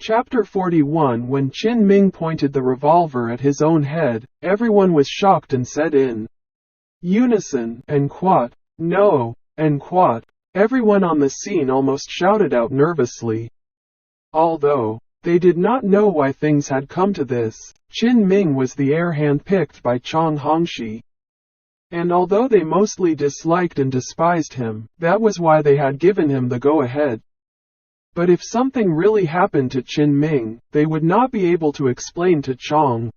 Chapter 41. When Qin Ming pointed the revolver at his own head, everyone was shocked and said in unison, "En quoi? No, en quoi?" Everyone on the scene almost shouted out nervously. Although they did not know why things had come to this, Qin Ming was the heir handpicked by Chang Hongxi. And although they mostly disliked and despised him, that was why they had given him the go-ahead. But if something really happened to Qin Ming, they would not be able to explain to Chang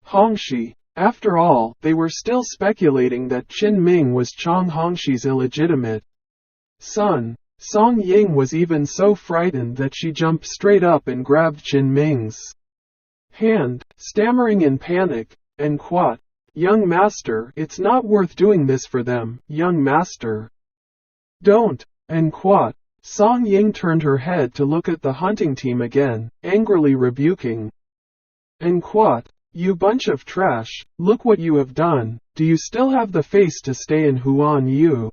Hongxi. After all, they were still speculating that Qin Ming was Chang Hongxi's illegitimate son. Song Ying was even so frightened that she jumped straight up and grabbed Qin Ming's hand, stammering in panic, "En quoi? Young master, it's not worth doing this for them, young master. Don't, en quoi?" Song Ying turned her head to look at the hunting team again, angrily rebuking. "En quoi? You bunch of trash, look what you have done. Do you still have the face to stay in Huan Yu?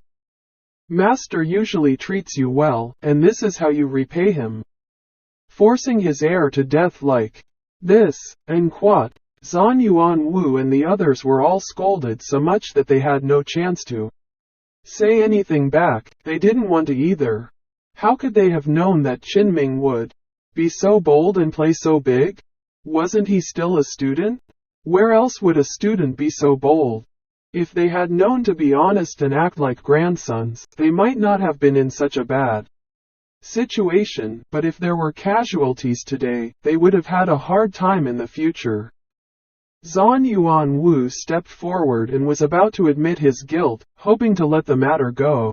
Master usually treats you well, and this is how you repay him. Forcing his heir to death like this, en quoi?" Zhan Yuan Wu and the others were all scolded so much that they had no chance to say anything back. They didn't want to either. How could they have known that Qin Ming would be so bold and play so big? Wasn't he still a student? Where else would a student be so bold? If they had known to be honest and act like grandsons, they might not have been in such a bad situation, but if there were casualties today, they would have had a hard time in the future. Zhan Yuan Wu stepped forward and was about to admit his guilt, hoping to let the matter go.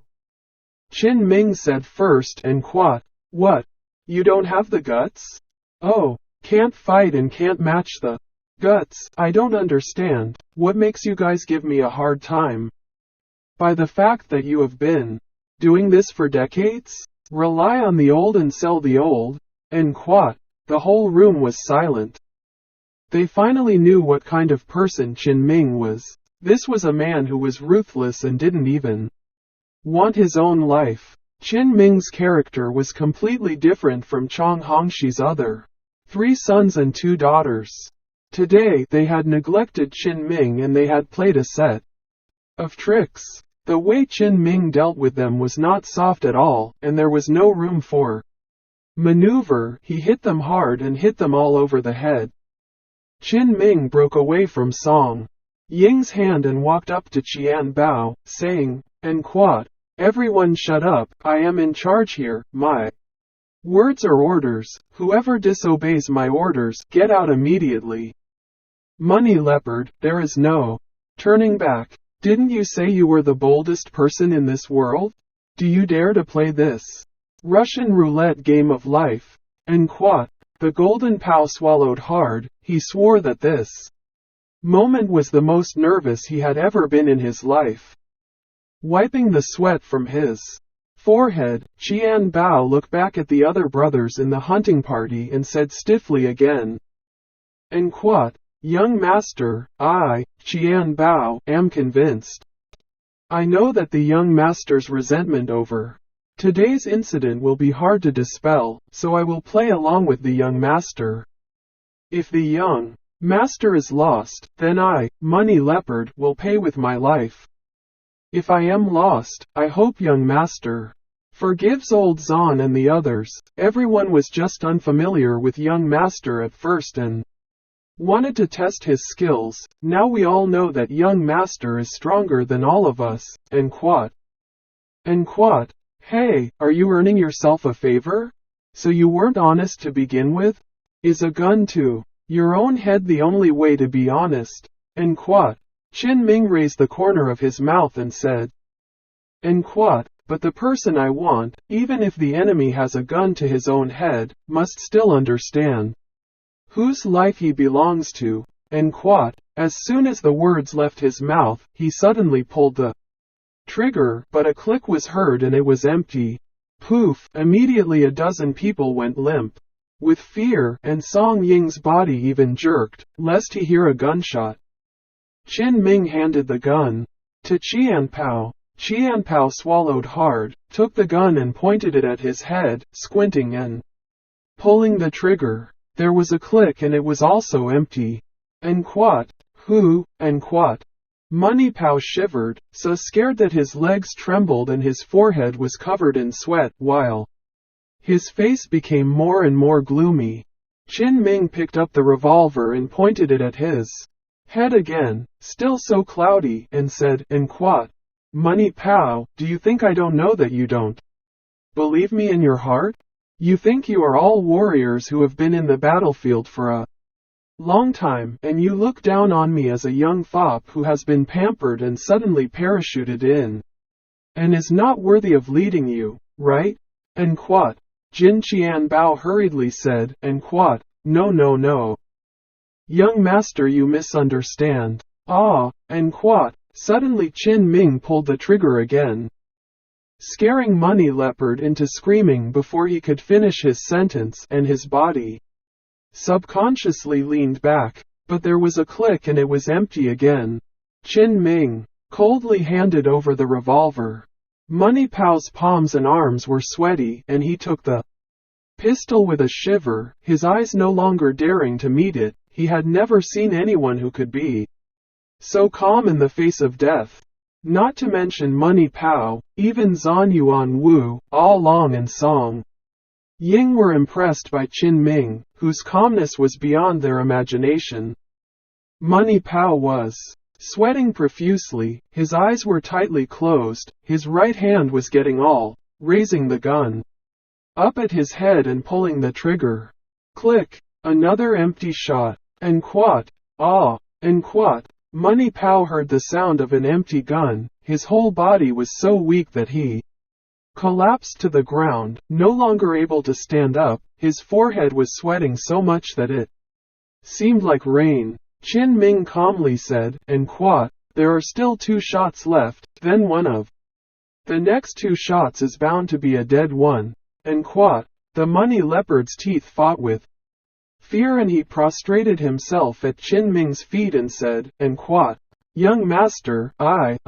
Qin Ming said first, "En quoi? What? You don't have the guts? Oh, can't fight and can't match the guts? I don't understand. What makes you guys give me a hard time? By the fact that you have been doing this for decades? Rely on the old and sell the old? En quoi?" The whole room was silent. They finally knew what kind of person Qin Ming was. This was a man who was ruthless and didn't even want his own life. Qin Ming's character was completely different from Chang Hongxi's other 3 sons and 2 daughters. Today, they had neglected Qin Ming and they had played a set of tricks. The way Qin Ming dealt with them was not soft at all, and there was no room for maneuver. He hit them hard and hit them all over the head. Qin Ming broke away from Song Ying's hand and walked up to Qian Bao, saying, "En quoi? Everyone shut up, I am in charge here, my words are orders. Whoever disobeys my orders, get out immediately. Money Leopard, there is no turning back. Didn't you say you were the boldest person in this world? Do you dare to play this Russian roulette game of life? En quoi?" The Golden Pao swallowed hard. He swore that this moment was the most nervous he had ever been in his life. Wiping the sweat from his forehead, Qian Bao looked back at the other brothers in the hunting party and said stiffly again, "En quoi? Young master, I, Qian Bao, am convinced. I know that the young master's resentment over today's incident will be hard to dispel, so I will play along with the young master. If the young master is lost, then I, Money Leopard, will pay with my life. If I am lost, I hope young master forgives old Zhan and the others." Everyone was just unfamiliar with young master at first and wanted to test his skills. Now we all know that young master is stronger than all of us. En quoi? En quoi? Hey, are you earning yourself a favor? So you weren't honest to begin with? Is a gun to your own head the only way to be honest? En quoi? Qin Ming raised the corner of his mouth and said, "En quoi? But the person I want, even if the enemy has a gun to his own head, must still understand whose life he belongs to." En quoi? As soon as the words left his mouth, he suddenly pulled the trigger, but a click was heard and it was empty. Poof! Immediately a dozen people went limp with fear, and Song Ying's body even jerked, lest he hear a gunshot. Qin Ming handed the gun to Qian Pao. Qian Pao swallowed hard, took the gun and pointed it at his head, squinting and pulling the trigger. There was a click and it was also empty. And what? Who? And what? Money Pow shivered, so scared that his legs trembled and his forehead was covered in sweat, while his face became more and more gloomy. Qin Ming picked up the revolver and pointed it at his head again, still so cloudy, and said, "And what? Money Pow, do you think I don't know that you don't believe me in your heart? You think you are all warriors who have been in the battlefield for a long time, and you look down on me as a young fop who has been pampered and suddenly parachuted in, and is not worthy of leading you, right? And what?" Jin Qianbao hurriedly said, "And what? No, no, no. Young master, you misunderstand." "Ah, and what?" Suddenly Qin Ming pulled the trigger again, scaring Money Leopard into screaming before he could finish his sentence, and his body subconsciously leaned back. But there was a click and it was empty again. Qin Ming coldly handed over the revolver. Money Pow's palms and arms were sweaty, and he took the pistol with a shiver, his eyes no longer daring to meet it. He had never seen anyone who could be so calm in the face of death. Not to mention Money Pow, even Zhan Yuan Wu, all Long and Song Ying were impressed by Qin Ming, whose calmness was beyond their imagination. Money Pow was sweating profusely, his eyes were tightly closed, his right hand was getting all, raising the gun up at his head and pulling the trigger. Click! Another empty shot. And what? Ah! And what? Money Pow heard the sound of an empty gun. His whole body was so weak that he collapsed to the ground, no longer able to stand up. His forehead was sweating so much that it seemed like rain. Qin Ming calmly said, "And what? There are still 2 shots left, then one of the next 2 shots is bound to be a dead one." And what? The Money Leopard's teeth fought with fear and he prostrated himself at Qin Ming's feet and said, "And what? Young master, I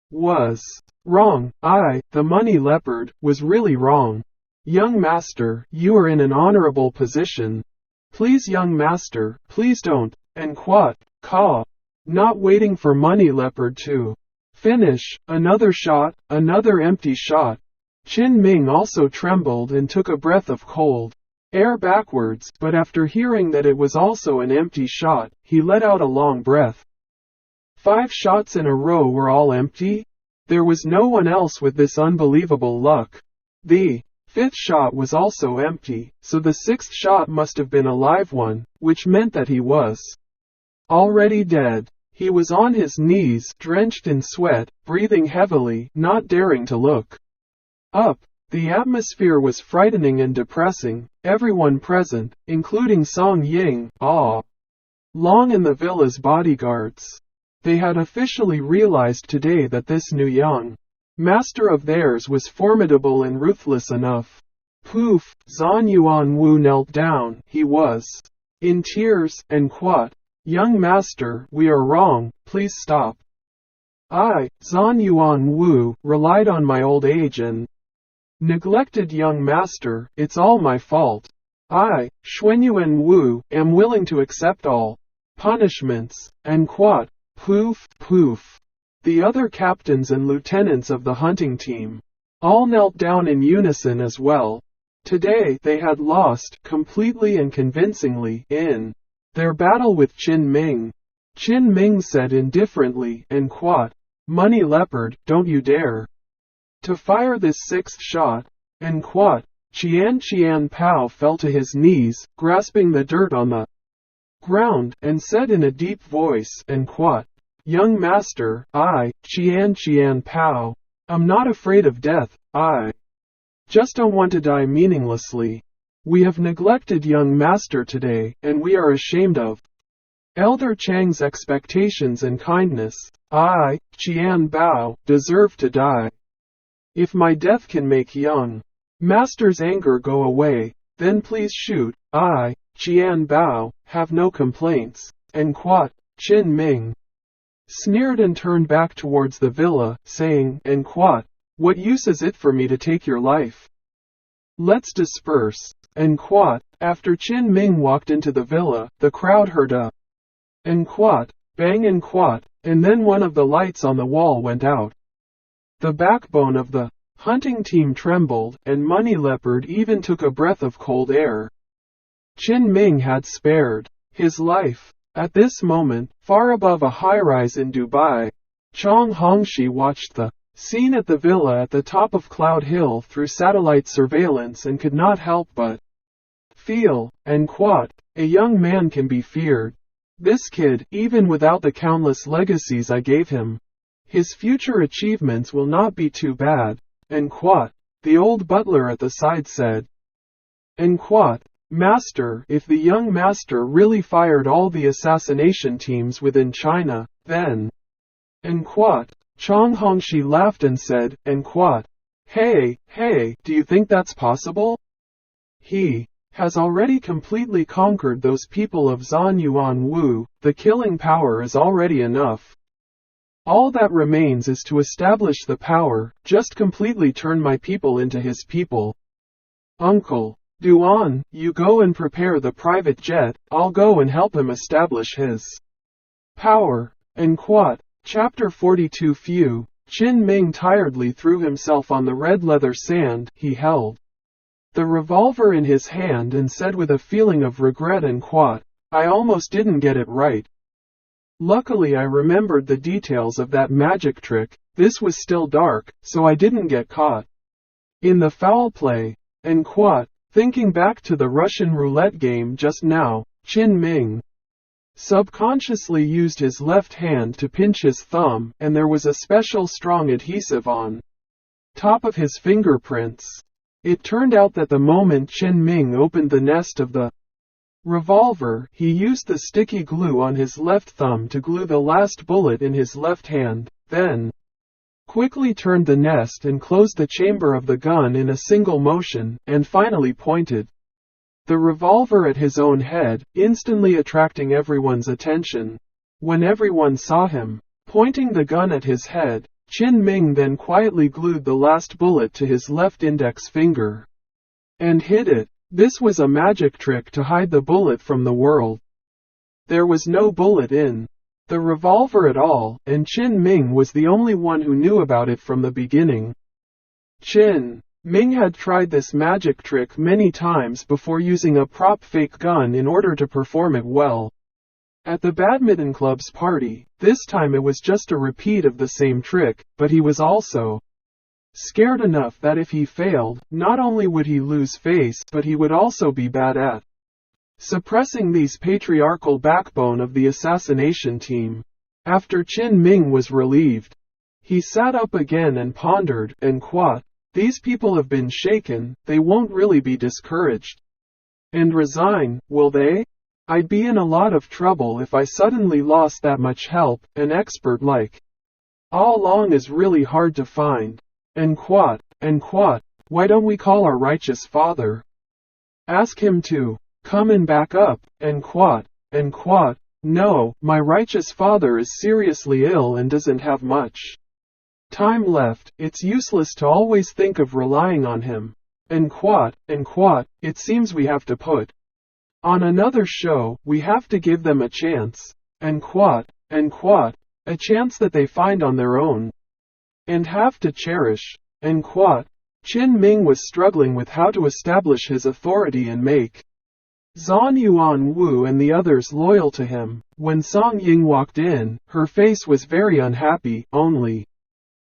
was wrong. The Money Leopard, was really wrong. Young master, you are in an honorable position. Please young master, please don't." And what? Caw. Not waiting for Money Leopard to finish, another shot, another empty shot. Qin Ming also trembled and took a breath of cold air backwards, but after hearing that it was also an empty shot, he let out a long breath. 5 shots in a row were all empty? There was no one else with this unbelievable luck. The 5th shot was also empty, so the 6th shot must have been a live one, which meant that he was already dead. He was on his knees, drenched in sweat, breathing heavily, not daring to look up. The atmosphere was frightening and depressing. Everyone present, including Song Ying, Long and the villa's bodyguards. They had officially realized today that this new young master of theirs was formidable and ruthless enough. Poof! Zhan Yuan Wu knelt down. He was in tears. And what? Young master, we are wrong, please stop. I, Zhan Yuan Wu, relied on my old age and neglected young master. It's all my fault. I, Xuanyuan Wu, am willing to accept all punishments. And what? Poof, poof. The other captains and lieutenants of the hunting team all knelt down in unison as well. Today they had lost, completely and convincingly, in their battle with Qin Ming. Qin Ming said indifferently, "And what? Money Leopard, don't you dare to fire this 6th shot." And what? Qianbao fell to his knees, grasping the dirt on the ground, and said in a deep voice, "And what? Young master, I, Qianbao, am not afraid of death. I just don't want to die meaninglessly. We have neglected young master today, and we are ashamed of Elder Chang's expectations and kindness. I, Qianbao, deserve to die. If my death can make young master's anger go away, then please shoot. I, Qianbao, have no complaints." And what? Qin Ming sneered and turned back towards the villa, saying, "And what? What use is it for me to take your life? Let's disperse." and quat. After Qin Ming walked into the villa, the crowd heard a and quat, bang and quat, and then one of the lights on the wall went out. The backbone of the hunting team trembled, and Money Leopard even took a breath of cold air. Qin Ming had spared his life. At this moment, far above a high-rise in Dubai, Chong Hongxi watched the scene at the villa at the top of Cloud Hill through satellite surveillance and could not help but feel, and quat, a young man can be feared. This kid, even without the countless legacies I gave him, his future achievements will not be too bad, and quat, the old butler at the side said. And quat, Master, if the young master really fired all the assassination teams within China, then. And quat, Chong Hongxi laughed and said, and quat, hey, do you think that's possible? He has already completely conquered those people of Zhan Yuan Wu, the killing power is already enough. All that remains is to establish the power, just completely turn my people into his people. Uncle Duan, you go and prepare the private jet, I'll go and help him establish his power. And quat. Chapter 42 Few. Qin Ming tiredly threw himself on the red leather sand he held the revolver in his hand and said with a feeling of regret and quat, I almost didn't get it right. Luckily I remembered the details of that magic trick, this was still dark, so I didn't get caught in the foul play. And quat, thinking back to the Russian roulette game just now, Qin Ming subconsciously used his left hand to pinch his thumb, and there was a special strong adhesive on top of his fingerprints. It turned out that the moment Qin Ming opened the nest of the revolver, he used the sticky glue on his left thumb to glue the last bullet in his left hand, then quickly turned the nest and closed the chamber of the gun in a single motion, and finally pointed the revolver at his own head, instantly attracting everyone's attention. When everyone saw him pointing the gun at his head, Qin Ming then quietly glued the last bullet to his left index finger and hid it. This was a magic trick to hide the bullet from the world. There was no bullet in the revolver at all, and Qin Ming was the only one who knew about it from the beginning. Qin Ming had tried this magic trick many times before using a prop fake gun in order to perform it well. At the badminton club's party, this time it was just a repeat of the same trick, but he was also scared enough that if he failed, not only would he lose face, but he would also be bad at suppressing these patriarchal backbone of the assassination team. After Qin Ming was relieved, he sat up again and pondered, and quat, these people have been shaken, they won't really be discouraged and resign, will they? I'd be in a lot of trouble if I suddenly lost that much help. An expert like All Long is really hard to find. And quat, why don't we call our righteous father? Ask him to come and back up. And quat, no, my righteous father is seriously ill and doesn't have much time left, it's useless to always think of relying on him. And quat, it seems we have to put on another show, we have to give them a chance. And quat, a chance that they find on their own and have to cherish. And quat, Qin Ming was struggling with how to establish his authority and make Zhan Yuan Wu and the others loyal to him. When Song Ying walked in, her face was very unhappy. Only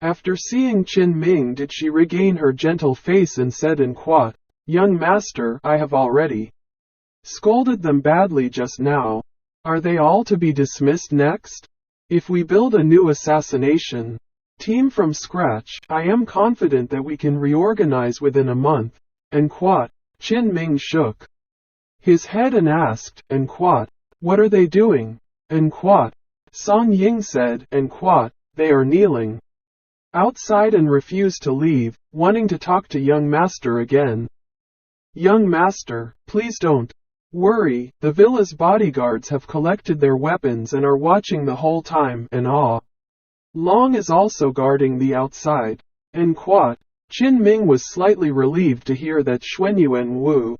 after seeing Qin Ming did she regain her gentle face and said in quat, young master, I have already scolded them badly just now. Are they all to be dismissed next? If we build a new assassination team from scratch, I am confident that we can reorganize within a month. And quat, Qin Ming shook his head and asked, and quat, what are they doing? And quat, Song Ying said, and quat, they are kneeling outside and refuse to leave, wanting to talk to young master again. Young master, please don't worry, the villa's bodyguards have collected their weapons and are watching the whole time, and Ah Long is also guarding the outside. And quat, Qin Ming was slightly relieved to hear that Xuanyuan Wu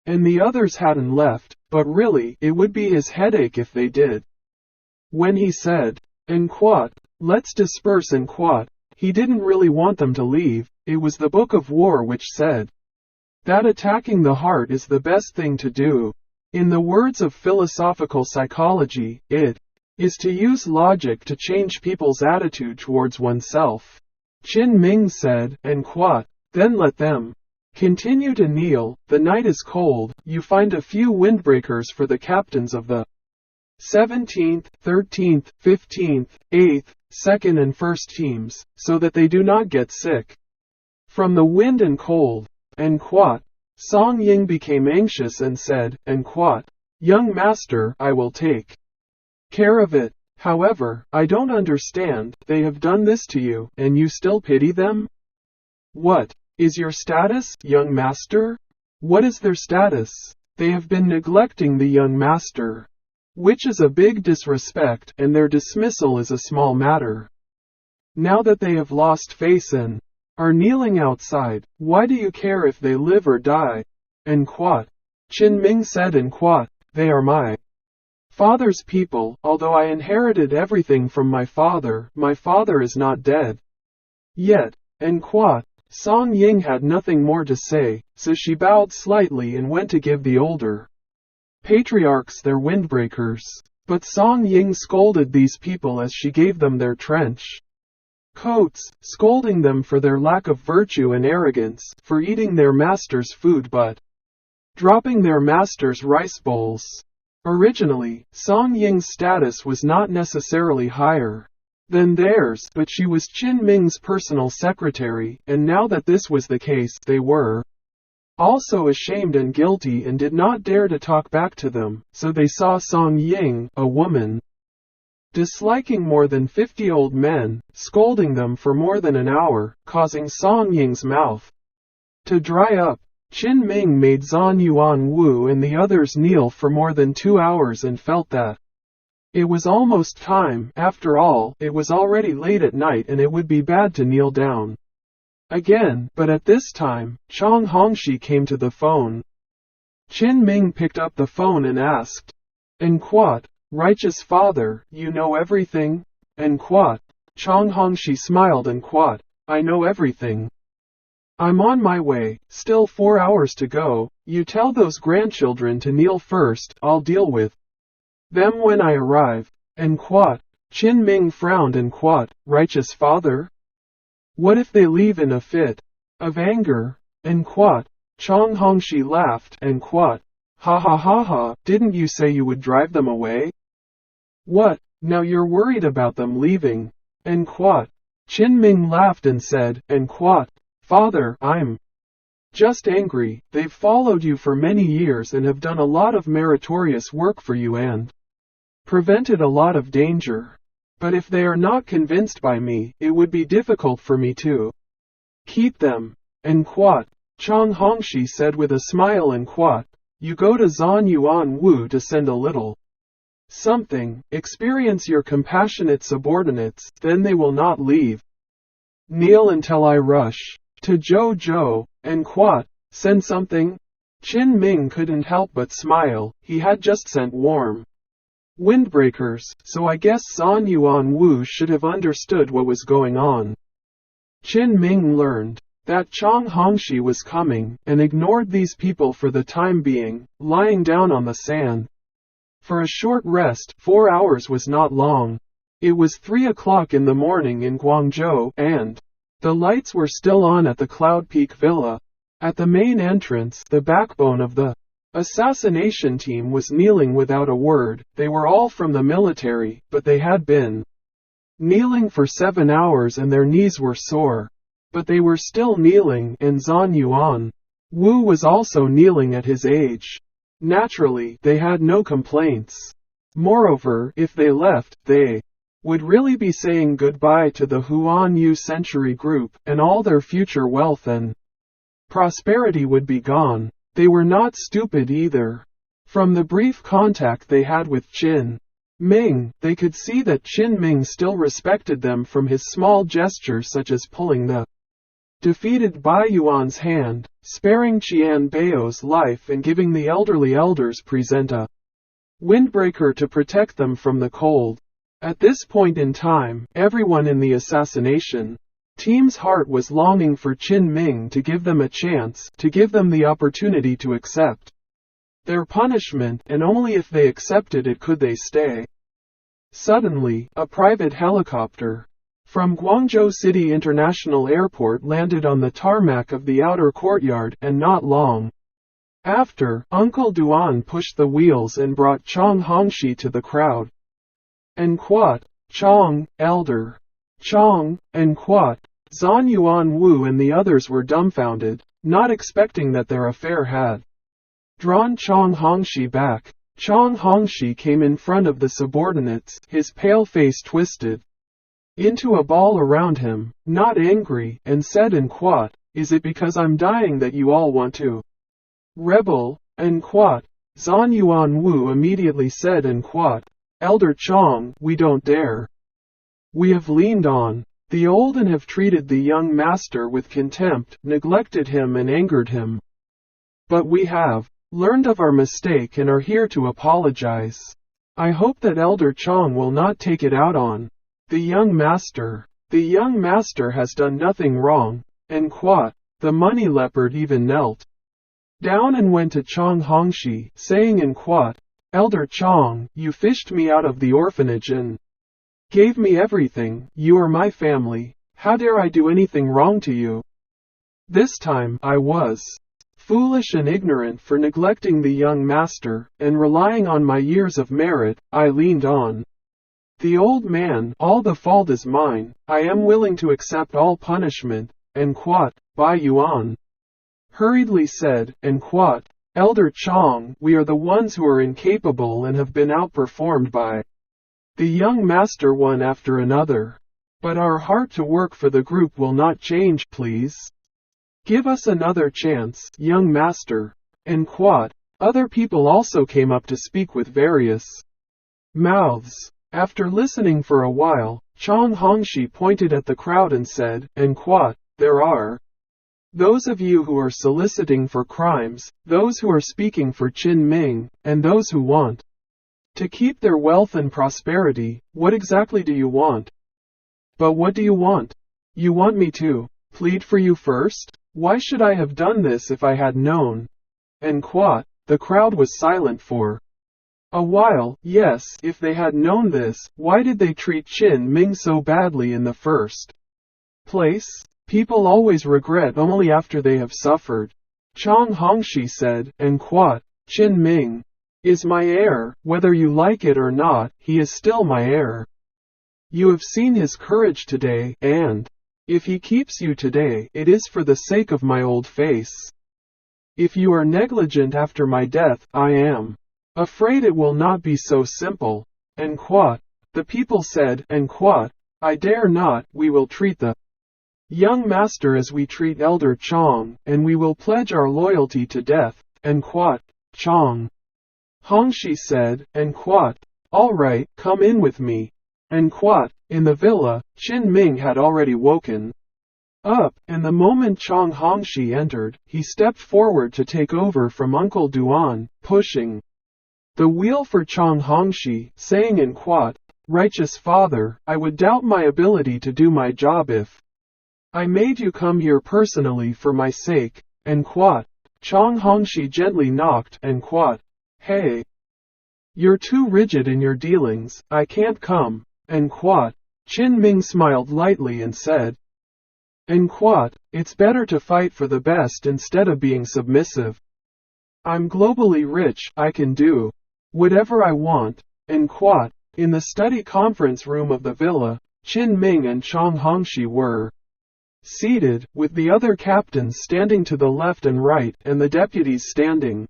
and the others hadn't left, but really, it would be his headache if they did. When he said, "En quote, let's disperse en quote," he didn't really want them to leave. It was the Book of War which said that attacking the heart is the best thing to do. In the words of philosophical psychology, it is to use logic to change people's attitude towards oneself. Qin Ming said, "En quote, then let them continue to kneel. The night is cold. You find a few windbreakers for the captains of the 17th, 13th, 15th, 8th, 2nd and 1st teams, so that they do not get sick from the wind and cold." En quote. Song Ying became anxious and said, En quote, "Young master, I will take care of it. However, I don't understand, they have done this to you, and you still pity them? What is your status, young master? What is their status? They have been neglecting the young master, which is a big disrespect, and their dismissal is a small matter. Now that they have lost face and are kneeling outside, why do you care if they live or die?" En quote. Qin Ming said, En quote, "They are my father's people. Although I inherited everything from my father is not dead yet." En quote. Song Ying had nothing more to say, so she bowed slightly and went to give the older patriarchs their windbreakers. But Song Ying scolded these people as she gave them their trench coats, scolding them for their lack of virtue and arrogance, for eating their master's food but dropping their master's rice bowls. Originally, Song Ying's status was not necessarily higher than theirs, but she was Qin Ming's personal secretary, and now that this was the case, they were also ashamed and guilty and did not dare to talk back to them, so they saw Song Ying, a woman disliking more than 50 old men, scolding them for more than an hour, causing Song Ying's mouth to dry up. Qin Ming made Zhan Yuan Wu and the others kneel for more than 2 hours and felt that it was almost time. After all, it was already late at night and it would be bad to kneel down again, but at this time, Chang Hongxi came to the phone. Qin Ming picked up the phone and asked, En quote, "Righteous Father, you know everything?" En quote. Chang Hongxi smiled and quote, "I know everything. I'm on my way, still 4 hours to go. You tell those grandchildren to kneel first, I'll deal with them when I arrive." En quote. Qin Ming frowned and quote, "Righteous Father? What if they leave in a fit of anger?" En quote. Chang Hongxi laughed and quote, "Ha ha ha ha, didn't you say you would drive them away? What, now you're worried about them leaving?" En quote. Qin Ming laughed and said, En quote, "Father, I'm just angry. They've followed you for many years and have done a lot of meritorious work for you and prevented a lot of danger. But if they are not convinced by me, it would be difficult for me to keep them." En quote. Chang Hongxi said with a smile en quote, "You go to Zhan Yuan Wu to send a little something, experience your compassionate subordinates, then they will not leave. Kneel until I rush to Zhou Zhou, En quote, send something?" Qin Ming couldn't help but smile. He had just sent warm windbreakers, so I guess Zhan Yuan Wu should have understood what was going on. Qin Ming learned that Chang Hongxi was coming, and ignored these people for the time being, lying down on the sand for a short rest. 4 hours was not long. It was 3 o'clock in the morning in Guangzhou, and the lights were still on at the Cloud Peak Villa. At the main entrance, the backbone of the assassination team was kneeling without a word. They were all from the military, but they had been kneeling for 7 hours and their knees were sore. But they were still kneeling, and Zhan Yuan Wu was also kneeling at his age. Naturally, they had no complaints. Moreover, if they left, they would really be saying goodbye to the Huan Yu Century Group, and all their future wealth and prosperity would be gone. They were not stupid either. From the brief contact they had with Qin Ming, they could see that Qin Ming still respected them from his small gestures such as pulling the defeated Bai Yuan's hand, sparing Qian Bao's life and giving the elderly elders present a windbreaker to protect them from the cold. At this point in time, everyone in the assassination team's heart was longing for Qin Ming to give them a chance, to give them the opportunity to accept their punishment, and only if they accepted it could they stay. Suddenly, a private helicopter from Guangzhou City International Airport landed on the tarmac of the outer courtyard, and not long after, Uncle Duan pushed the wheels and brought Chong Hongxi to the crowd. And Quat, Chong, Elder Chong, and Quat, Zhan Yuan Wu and the others were dumbfounded, not expecting that their affair had drawn Chong Hongxi back. Chong Hongxi came in front of the subordinates, his pale face twisted into a ball around him, not angry, and said in Quat, "Is it because I'm dying that you all want to rebel?" And Quat, Zhan Yuan Wu immediately said in Quat, "Elder Chong, we don't dare. We have leaned on the old and have treated the young master with contempt, neglected him and angered him. But we have learned of our mistake and are here to apologize. I hope that Elder Chong will not take it out on the young master. The young master has done nothing wrong." And Quat, the money leopard, even knelt down and went to Chong Hongxi, saying in Quat, "Elder Chong, you fished me out of the orphanage and gave me everything. You are my family. How dare I do anything wrong to you? This time, I was foolish and ignorant for neglecting the young master, and relying on my years of merit, I leaned on the old man. All the fault is mine. I am willing to accept all punishment." And Quat, Bai Yuan hurriedly said, and Quat, "Elder Chong, we are the ones who are incapable and have been outperformed by the young master one after another. But our heart to work for the group will not change. Please give us another chance, young master." And Quat, other people also came up to speak with various mouths. After listening for a while, Chong Hongxi pointed at the crowd and said, and Quat, "There are those of you who are soliciting for crimes, those who are speaking for Qin Ming, and those who want to keep their wealth and prosperity. What exactly do you want? But what do you want? You want me to plead for you first? Why should I have done this if I had known?" And Quat, the crowd was silent for a while. Yes, if they had known this, why did they treat Qin Ming so badly in the first place? People always regret only after they have suffered. Chong Hongxi said, and Quat, "Qin Ming is my heir. Whether you like it or not, he is still my heir. You have seen his courage today, and if he keeps you today, it is for the sake of my old face. If you are negligent after my death, I am afraid it will not be so simple." And Quat, the people said, and Quat, "I dare not. We will treat the young master as we treat Elder Chong, and we will pledge our loyalty to death." And Quat, Chong Hongxi said, and Quat, "All right, come in with me." And Quat, in the villa, Qin Ming had already woken up, and the moment Chong Hongxi entered, he stepped forward to take over from Uncle Duan, pushing the wheel for Chong Hongxi, saying in Quat, "Righteous father, I would doubt my ability to do my job if I made you come here personally for my sake." And Quat, Chong Hongxi gently knocked, and Quat, "Hey, you're too rigid in your dealings, I can't come." And Quat, Qin Ming smiled lightly and said, and Quat, "It's better to fight for the best instead of being submissive. I'm globally rich, I can do whatever I want." And Quat, in the study conference room of the villa, Qin Ming and Chong Hongxi were seated, with the other captains standing to the left and right, and the deputies standing.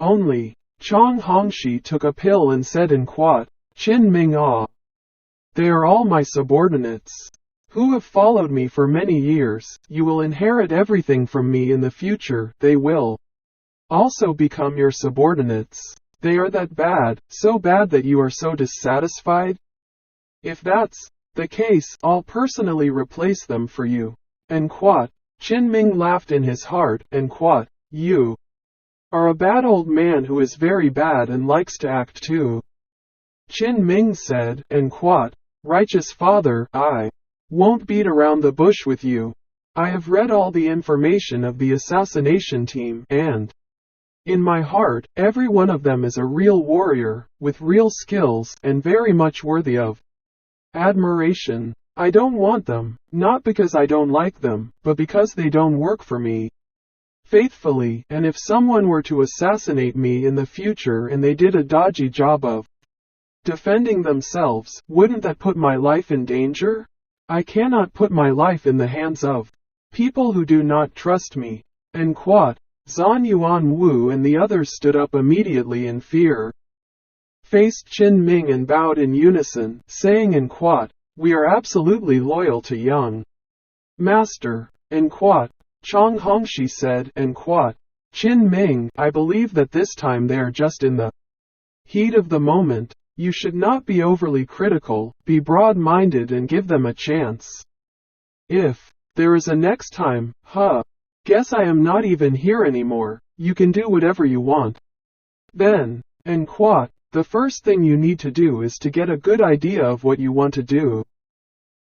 Only Chong Hongxi took a pill and said in Quat, "Qin Ming, ah, they are all my subordinates, who have followed me for many years. You will inherit everything from me in the future. They will also become your subordinates. They are that bad, so bad that you are so dissatisfied? If that's the case, I'll personally replace them for you." And Quat, Qin Ming laughed in his heart, and quoth, "You are a bad old man who is very bad and likes to act too." Qin Ming said, and quoth, "Righteous father, I won't beat around the bush with you. I have read all the information of the assassination team, and in my heart, every one of them is a real warrior, with real skills, and very much worthy of admiration. I don't want them, not because I don't like them, but because they don't work for me faithfully, and if someone were to assassinate me in the future and they did a dodgy job of defending themselves, wouldn't that put my life in danger? I cannot put my life in the hands of people who do not trust me." And quoth, Zhan Yuan Wu and the others stood up immediately in fear, faced Qin Ming and bowed in unison, saying and quoth, "We are absolutely loyal to young master." And quoth, Chang Hongxi said, and quoth, "Qin Ming, I believe that this time they are just in the heat of the moment. You should not be overly critical, be broad-minded and give them a chance. If there is a next time, guess I am not even here anymore, you can do whatever you want. Then, and quoth, the first thing you need to do is to get a good idea of what you want to do."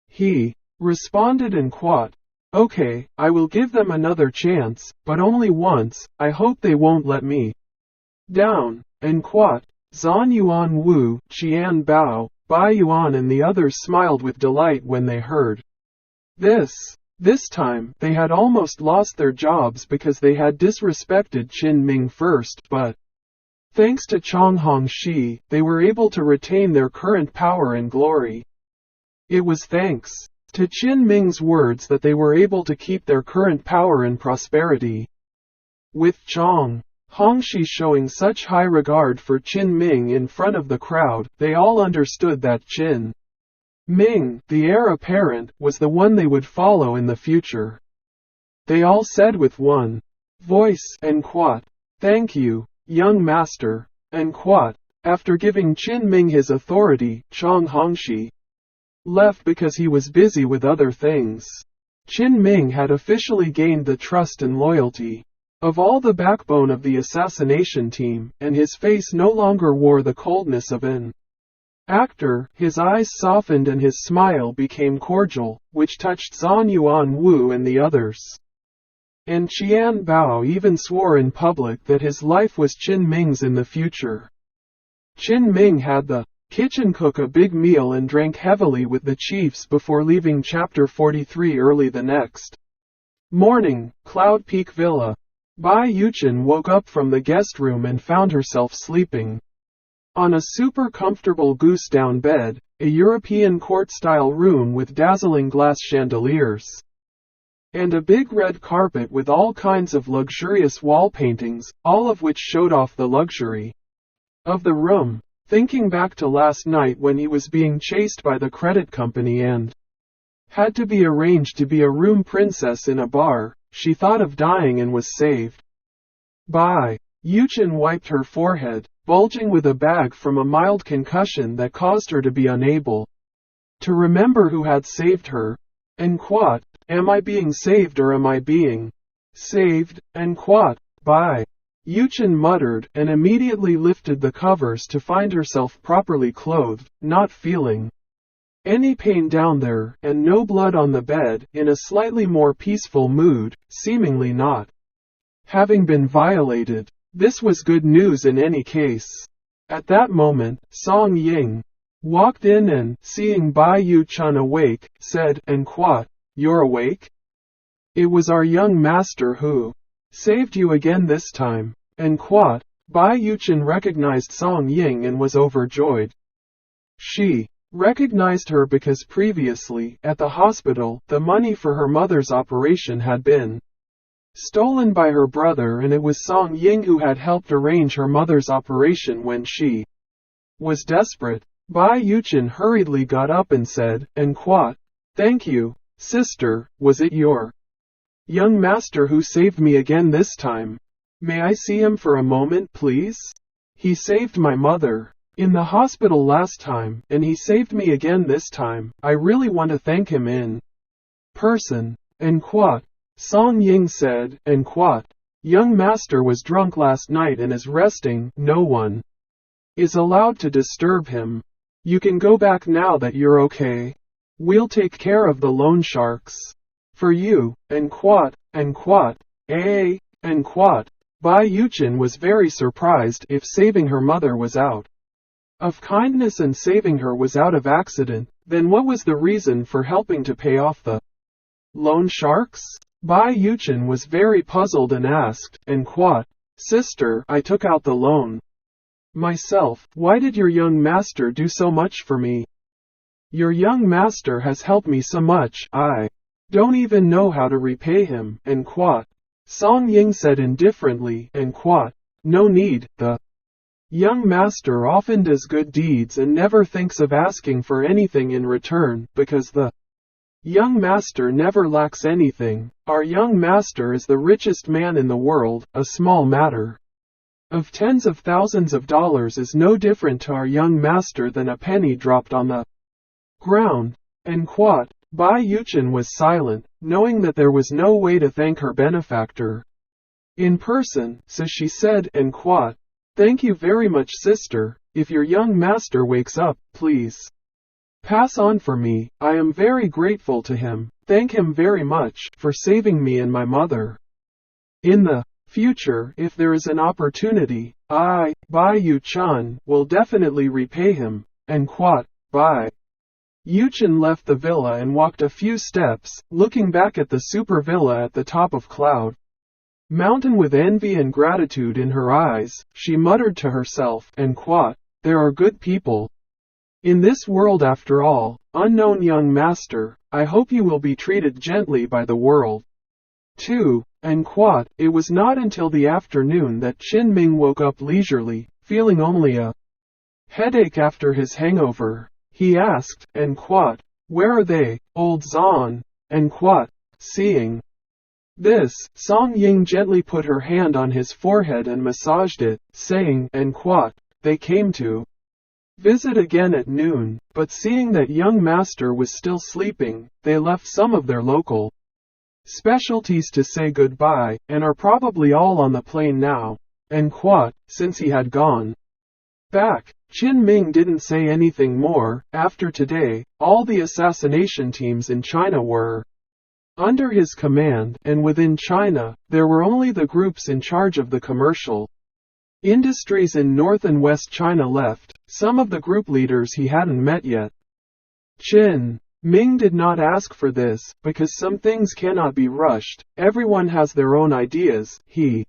He responded and quoth, "Okay, I will give them another chance, but only once. I hope they won't let me down." And quoth, Zhan Yuan Wu, Qian Bao, Bai Yuan and the others smiled with delight when they heard this. This time, they had almost lost their jobs because they had disrespected Qin Ming first, but thanks to Chang Hongxi, they were able to retain their current power and glory. It was thanks to Qin Ming's words that they were able to keep their current power and prosperity. With Chang Hongxi showing such high regard for Qin Ming in front of the crowd, they all understood that Qin Ming, the heir apparent, was the one they would follow in the future. They all said with one voice, and quoth, "Thank you, young master." And quoth, after giving Qin Ming his authority, Chang Hongxi left because he was busy with other things. Qin Ming had officially gained the trust and loyalty of all the backbone of the assassination team, and his face no longer wore the coldness of an actor. His eyes softened and his smile became cordial, which touched Zhan Yuan Wu and the others. And Qian Bao even swore in public that his life was Qin Ming's in the future. Qin Ming had the kitchen cook a big meal and drank heavily with the chiefs before leaving Chapter 43 early the next morning. Cloud Peak Villa. Bai Yuchen woke up from the guest room and found herself sleeping on a super comfortable goose-down bed, a European court-style room with dazzling glass chandeliers, and a big red carpet with all kinds of luxurious wall paintings, all of which showed off the luxury of the room. Thinking back to last night when he was being chased by the credit company and had to be arranged to be a room princess in a bar, she thought of dying and was saved. Bai Yuchen wiped her forehead, bulging with a bag from a mild concussion that caused her to be unable to remember who had saved her. And quoth, "Am I being saved or am I being saved?" And quoth, "Bai." Yuchen muttered, and immediately lifted the covers to find herself properly clothed, not feeling any pain down there, and no blood on the bed, in a slightly more peaceful mood, seemingly not having been violated. This was good news in any case. At that moment, Song Ying walked in and, seeing Bai Yu-chun awake, said, and quoth, "You're awake? It was our young master who saved you again this time." And quoth, Bai Yuchen recognized Song Ying and was overjoyed. She recognized her because previously, at the hospital, the money for her mother's operation had been stolen by her brother, and it was Song Ying who had helped arrange her mother's operation when she was desperate. Bai Yuchen hurriedly got up and said, and quoth, "Thank you, sister. Was it your young master who saved me again this time? May I see him for a moment, please? He saved my mother in the hospital last time, and he saved me again this time. I really want to thank him in person." And quoth, Song Ying said, and quote, "Young master was drunk last night and is resting. No one is allowed to disturb him. You can go back now that you're okay. We'll take care of the loan sharks for you." And quote, and quote. Bai Yuchen was very surprised if saving her mother was out of kindness and saving her was out of accident, then what was the reason for helping to pay off the loan sharks? Bai Yuchen was very puzzled and asked, and quote, "Sister, I took out the loan myself. Why did your young master do so much for me? Your young master has helped me so much, I don't even know how to repay him." And quote. Song Ying said indifferently, and quote, "No need, the young master often does good deeds and never thinks of asking for anything in return, because the young master never lacks anything. Our young master is the richest man in the world. A small matter of tens of thousands of dollars is no different to our young master than a penny dropped on the ground." And quote. Bai Yuchen was silent, knowing that there was no way to thank her benefactor in person, so she said, and quote, "Thank you very much, sister. If your young master wakes up, please pass on for me. I am very grateful to him. Thank him very much for saving me and my mother. In the future, if there is an opportunity, I, Bai Yuchen, will definitely repay him." And quote. Bai Yuchen left the villa and walked a few steps, looking back at the super villa at the top of Cloud Mountain with envy and gratitude in her eyes. She muttered to herself, and quote, "There are good people in this world after all. Unknown young master, I hope you will be treated gently by the world too." And quote. It was not until the afternoon that Qin Ming woke up leisurely, feeling only a headache after his hangover. He asked, and quote, "Where are they, old Zan?" And quote. Seeing this, Song Ying gently put her hand on his forehead and massaged it, saying, and quote, "They came to visit again at noon, but seeing that young master was still sleeping, they left some of their local specialties to say goodbye, and are probably all on the plane now." And quote. Since he had gone back, Qin Ming didn't say anything more. After today, all the assassination teams in China were under his command, and within China, there were only the groups in charge of the commercial industries in North and West China left. Some of the group leaders he hadn't met yet. Qin Ming did not ask for this, because some things cannot be rushed. Everyone has their own ideas. He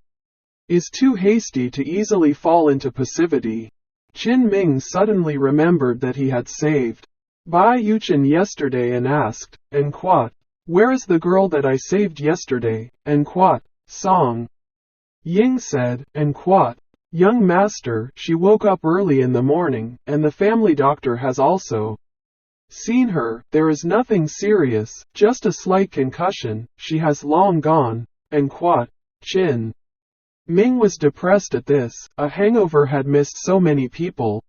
is too hasty to easily fall into passivity. Qin Ming suddenly remembered that he had saved Bai Yuchen yesterday and asked, and quote, "Where is the girl that I saved yesterday?" And quote. Song Ying said, and quote, "Young master, she woke up early in the morning, and the family doctor has also seen her. There is nothing serious, just a slight concussion. She has long gone." And quote. Qin Ming was depressed at this. A hangover had missed so many people.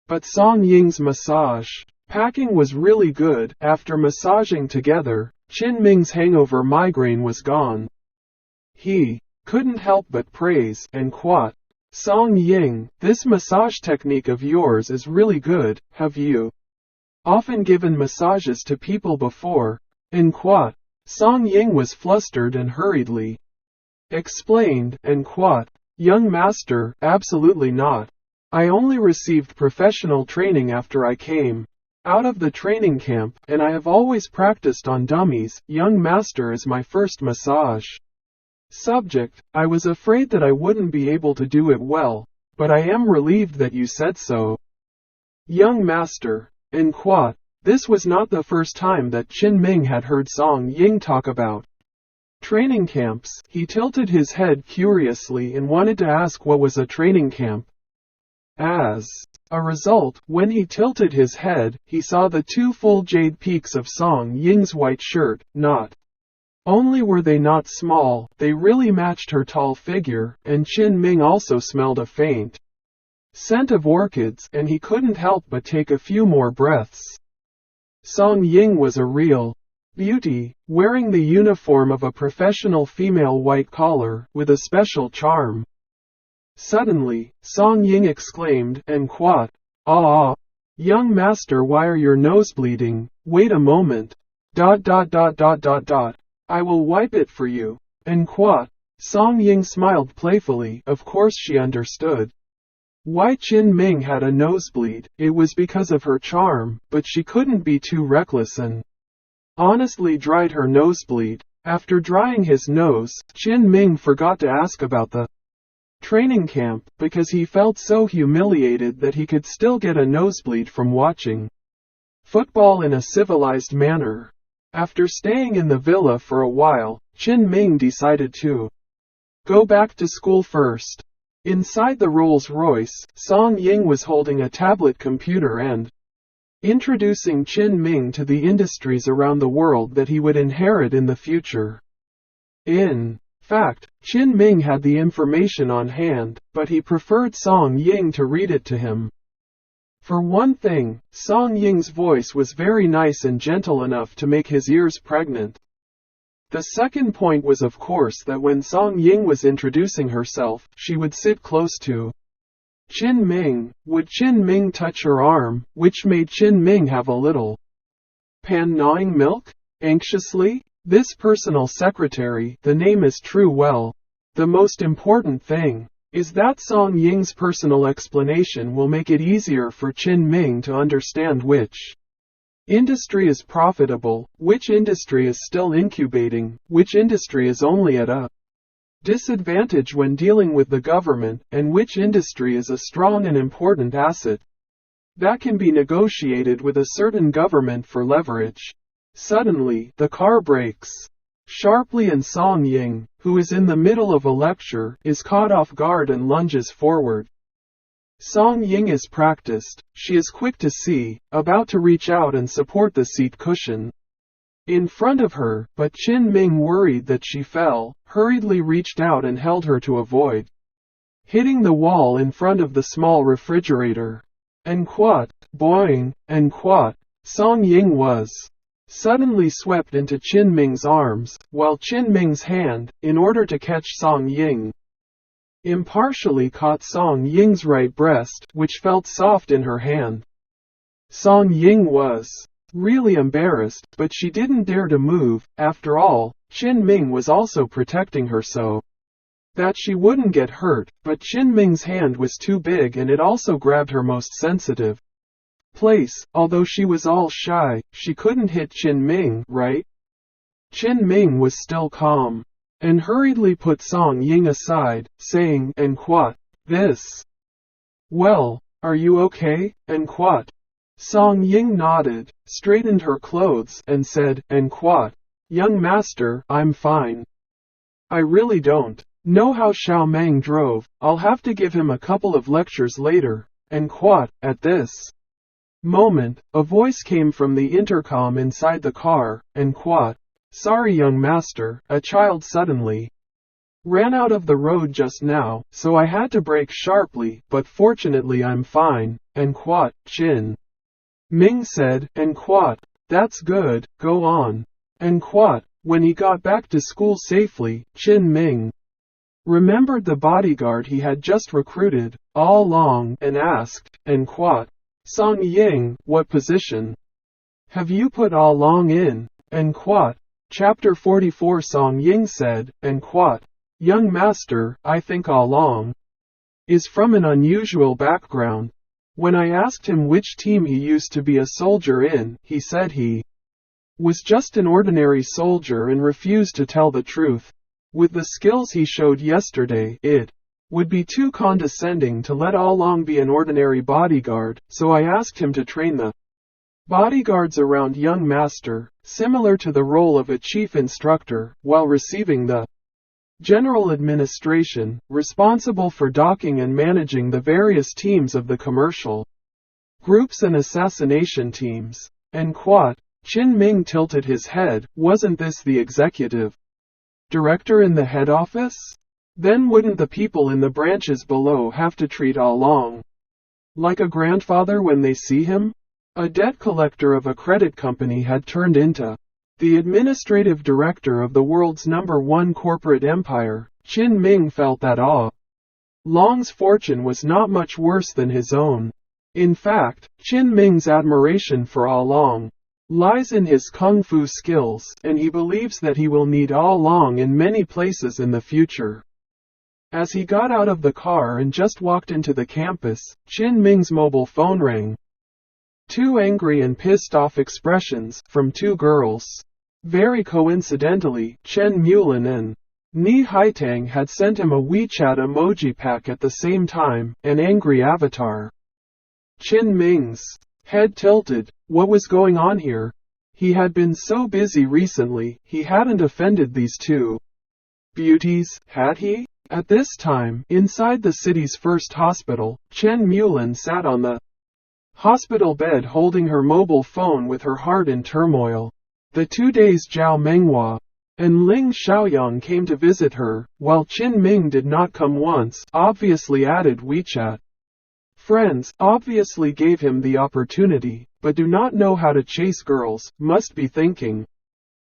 But Song Ying's massage packing was really good. After massaging together, Qin Ming's hangover migraine was gone. He couldn't help but praise, and quote, "Song Ying, this massage technique of yours is really good. Have you often given massages to people before?" And quote. Song Ying was flustered and hurriedly explained, and quote, "Young master, absolutely not. I only received professional training after I came out of the training camp, and I have always practiced on dummies. Young master is my first massage subject. I was afraid that I wouldn't be able to do it well, but I am relieved that you said so, young master." And quote. This was not the first time that Qin Ming had heard Song Ying talk about training camps. He tilted his head curiously and wanted to ask what was a training camp. As a result, when he tilted his head, he saw the two full jade peaks of Song Ying's white shirt. Not only were they not small, they really matched her tall figure, and Qin Ming also smelled a faint scent of orchids, and he couldn't help but take a few more breaths. Song Ying was a real beauty, wearing the uniform of a professional female white collar, with a special charm. Suddenly, Song Ying exclaimed, "En quoi? Ah! Young master, why are your nose bleeding? Wait a moment. ... I will wipe it for you." En quoi? Song Ying smiled playfully. Of course she understood. Why Qin Ming had a nosebleed, it was because of her charm, but she couldn't be too reckless and honestly dried her nosebleed. After drying his nose, Qin Ming forgot to ask about the training camp, because he felt so humiliated that he could still get a nosebleed from watching football in a civilized manner. After staying in the villa for a while, Qin Ming decided to go back to school first. Inside the Rolls-Royce, Song Ying was holding a tablet computer and introducing Qin Ming to the industries around the world that he would inherit in the future. In fact, Qin Ming had the information on hand, but he preferred Song Ying to read it to him. For one thing, Song Ying's voice was very nice and gentle enough to make his ears pregnant. The second point was of course that when Song Ying was introducing herself, she would sit close to Qin Ming. Would Qin Ming touch her arm, which made Qin Ming have a little pan gnawing milk? Anxiously? This personal secretary, the name is true. Well, the most important thing is that Song Ying's personal explanation will make it easier for Qin Ming to understand which industry is profitable, which industry is still incubating, which industry is only at a disadvantage when dealing with the government, and which industry is a strong and important asset that can be negotiated with a certain government for leverage. Suddenly, the car brakes sharply and Song Ying, who is in the middle of a lecture, is caught off guard and lunges forward. Song Ying is practiced, she is quick to see, about to reach out and support the seat cushion in front of her, but Qin Ming, worried that she fell, hurriedly reached out and held her to avoid hitting the wall in front of the small refrigerator. En quoi? Boing, en quoi? Song Ying was suddenly swept into Qin Ming's arms, while Qin Ming's hand, in order to catch Song Ying, impartially caught Song Ying's right breast, which felt soft in her hand. Song Ying was really embarrassed, but she didn't dare to move. After all, Qin Ming was also protecting her so that she wouldn't get hurt, but Qin Ming's hand was too big and it also grabbed her most sensitive place. Although she was all shy, she couldn't hit Qin Ming, right? Qin Ming was still calm and hurriedly put Song Ying aside, saying, "En quoi? This? Well, are you okay, en quoi?" Song Ying nodded, straightened her clothes, and said, "En quoi? Young master, I'm fine. I really don't know how Xiao Mang drove. I'll have to give him a couple of lectures later." En quoi? At this moment, a voice came from the intercom inside the car. En quoi? Sorry young master, a child suddenly ran out of the road just now, so I had to brake sharply, but fortunately I'm fine. En quoi? Qin Ming said. En quoi? That's good, go on. En quoi? When he got back to school safely, Qin Ming remembered the bodyguard he had just recruited all along and asked, "En quoi? Song Ying, what position have you put all along in?" En quoi? Chapter 44. Song Ying said, "En quoi? Young master, I think all along is from an unusual background. When I asked him which team he used to be a soldier in, he said he was just an ordinary soldier and refused to tell the truth. With the skills he showed yesterday, it would be too condescending to let all along be an ordinary bodyguard, so I asked him to train the bodyguards around young master, similar to the role of a chief instructor, while receiving the general administration, responsible for docking and managing the various teams of the commercial groups and assassination teams." En quoi? Qin Ming tilted his head. Wasn't this the executive director in the head office? Then wouldn't the people in the branches below have to treat all along like a grandfather when they see him? A debt collector of a credit company had turned into The administrative director of the world's #1 corporate empire, Qin Ming felt that Long's fortune was not much worse than his own. In fact, Qin Ming's admiration for Long lies in his kung fu skills, and he believes that he will need Long in many places in the future. As he got out of the car and just walked into the campus, Qin Ming's mobile phone rang. Two angry and pissed off expressions from two girls. Very coincidentally, Chen Mulin and Ni Haitang had sent him a WeChat emoji pack at the same time, an angry avatar. Qin Ming's head tilted. What was going on here? He had been so busy recently, he hadn't offended these two beauties, had he? At this time, inside the city's first hospital, Chen Mulin sat on the hospital bed holding her mobile phone with her heart in turmoil. The 2 days Zhao Menghua and Ling Xiaoyang came to visit her, while Qin Ming did not come once, obviously added WeChat. Friends obviously gave him the opportunity, but do not know how to chase girls, must be thinking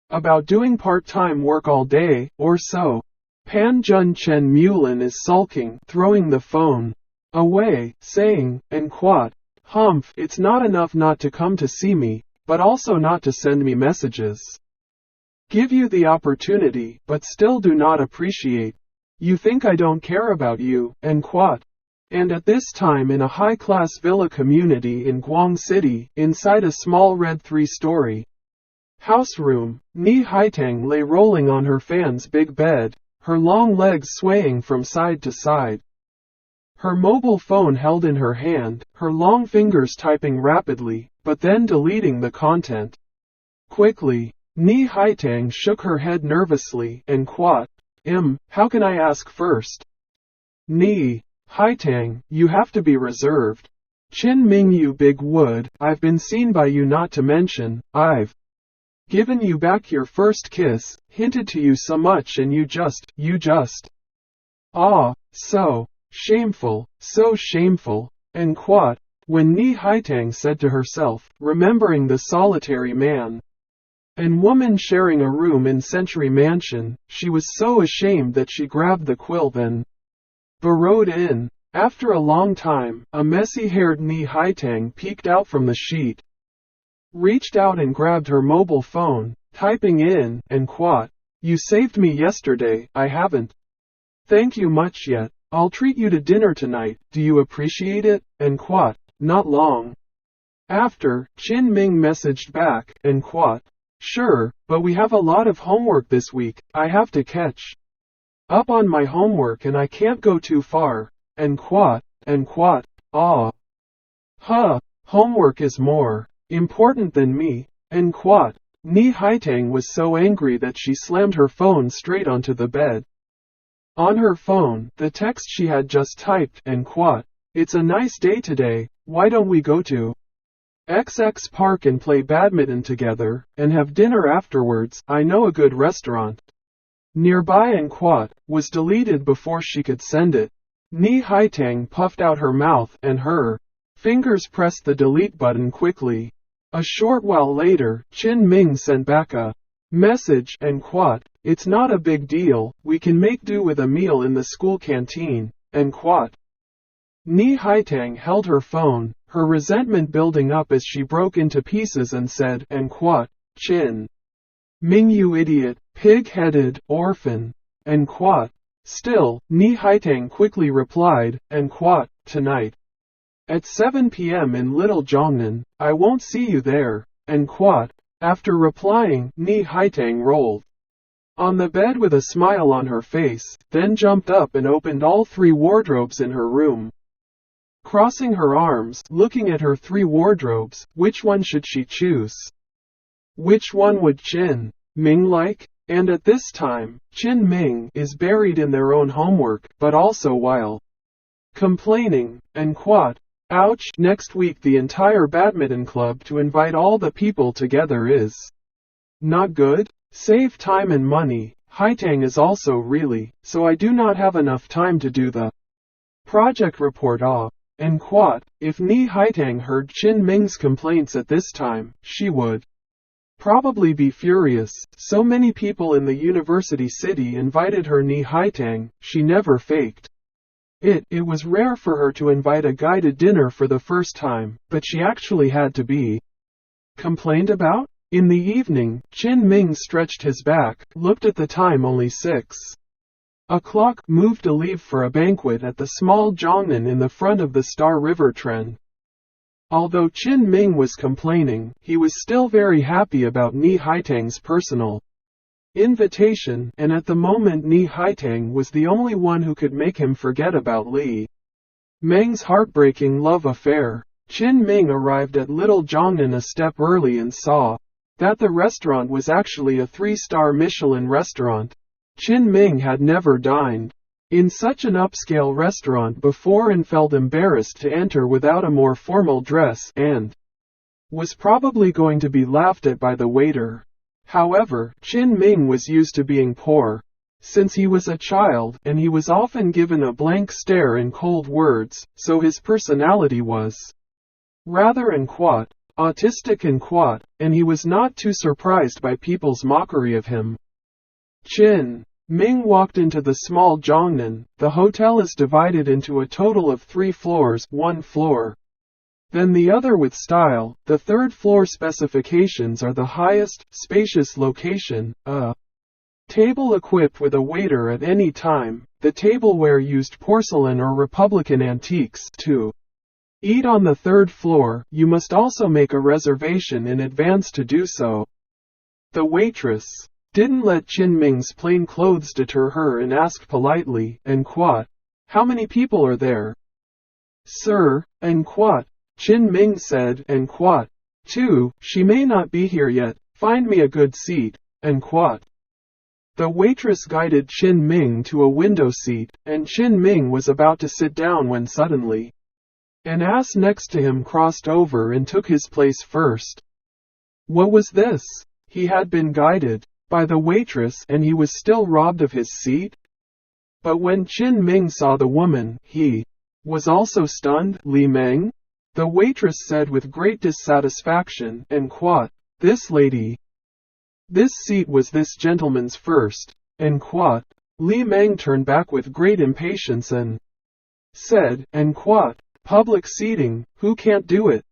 about doing part-time work all day, or so. Pan Jun Chen Mulin is sulking, throwing the phone away, saying, and quote, "Humph, it's not enough not to come to see me, but also not to send me messages. Give you the opportunity, but still do not appreciate. You think I don't care about you," and quote. And at this time in a high-class villa community in Guang City, inside a small red 3-story house room, Ni Haitang lay rolling on her fan's big bed, her long legs swaying from side to side. Her mobile phone held in her hand, her long fingers typing rapidly, but then deleting the content quickly. Ni Haitang shook her head nervously, and quote, how can I ask first? Ni Haitang, you have to be reserved. Qin Ming, you big wood, I've been seen by you, not to mention, I've given you back your first kiss, hinted to you so much, and you just, so shameful, and quote. When Ni Haitang said to herself, remembering the solitary man and woman sharing a room in Century Mansion, she was so ashamed that she grabbed the quilt and burrowed in. After a long time, a messy-haired Ni Haitang peeked out from the sheet, reached out and grabbed her mobile phone, typing in, and quote, "You saved me yesterday, I haven't thanked you much yet. I'll treat you to dinner tonight, do you appreciate it?" and quote. Not long after, Qin Ming messaged back, and quote, "Sure, but we have a lot of homework this week, I have to catch up on my homework and I can't go too far," and quote, homework is more important than me, end quote. Ni Haitang was so angry that she slammed her phone straight onto the bed. On her phone, the text she had just typed, end quote, "It's a nice day today, why don't we go to XX Park and play badminton together, and have dinner afterwards, I know a good restaurant nearby," and quote, was deleted before she could send it. Ni Haitang puffed out her mouth, and her fingers pressed the delete button quickly. A short while later, Qin Ming sent back a message, and quote, "It's not a big deal, we can make do with a meal in the school canteen," end quote. Ni Haitang held her phone, her resentment building up as she broke into pieces, and said, end quote, "Qin Ming, you idiot, pig-headed orphan," end quote. Still, Ni Haitang quickly replied, end quote, "Tonight at 7 p.m. in Little Zhongnan, I won't see you there," end quote. After replying, Ni Haitang rolled on the bed with a smile on her face, then jumped up and opened all 3 wardrobes in her room. Crossing her arms, looking at her 3 wardrobes, which one should she choose? Which one would Qin Ming like? And at this time, Qin Ming is buried in their own homework, but also while complaining, and quote, "Ouch, next week the entire badminton club to invite all the people together is not good? Save time and money, Haitang is also really, so I do not have enough time to do the project report end quote. If Ni Haitang heard Qin Ming's complaints at this time, she would probably be furious. So many people in the university city invited her Ni Haitang, she never faked it was rare for her to invite a guy to dinner for the first time, but she actually had to be complained about? In the evening, Qin Ming stretched his back, looked at the time, only 6 o'clock, moved to leave for a banquet at the small Zhongnan in the front of the Star River Trend. Although Qin Ming was complaining, he was still very happy about Ni Haitang's personal invitation, and at the moment Ni Haitang was the only one who could make him forget about Li Meng's heartbreaking love affair. Qin Ming arrived at Little Zhongnan a step early and saw that the restaurant was actually a 3-star Michelin restaurant. Qin Ming had never dined in such an upscale restaurant before and felt embarrassed to enter without a more formal dress, and was probably going to be laughed at by the waiter. However, Qin Ming was used to being poor since he was a child, and he was often given a blank stare and cold words, so his personality was rather autistic and he was not too surprised by people's mockery of him. Qin Ming walked into the small Zhongnan. The hotel is divided into a total of 3 floors, one floor, then the other with style. The third floor specifications are the highest, spacious location, a table equipped with a waiter at any time. The tableware used porcelain or Republican antiques. To eat on the 3rd floor, you must also make a reservation in advance to do so. The waitress didn't let Qin Ming's plain clothes deter her and asked politely, "And what? How many people are there?" "Sir, and what?" Qin Ming said, "And what? Two, she may not be here yet. Find me a good seat, and what?" The waitress guided Qin Ming to a window seat, and Qin Ming was about to sit down when suddenly an ass next to him crossed over and took his place first. What was this? He had been guided by the waitress, and he was still robbed of his seat? But when Qin Ming saw the woman, he was also stunned. "Li Meng?" the waitress said with great dissatisfaction, "And what? This lady? This seat was this gentleman's first, and what?" Li Meng turned back with great impatience and said, "And what? Public seating, who can't do it?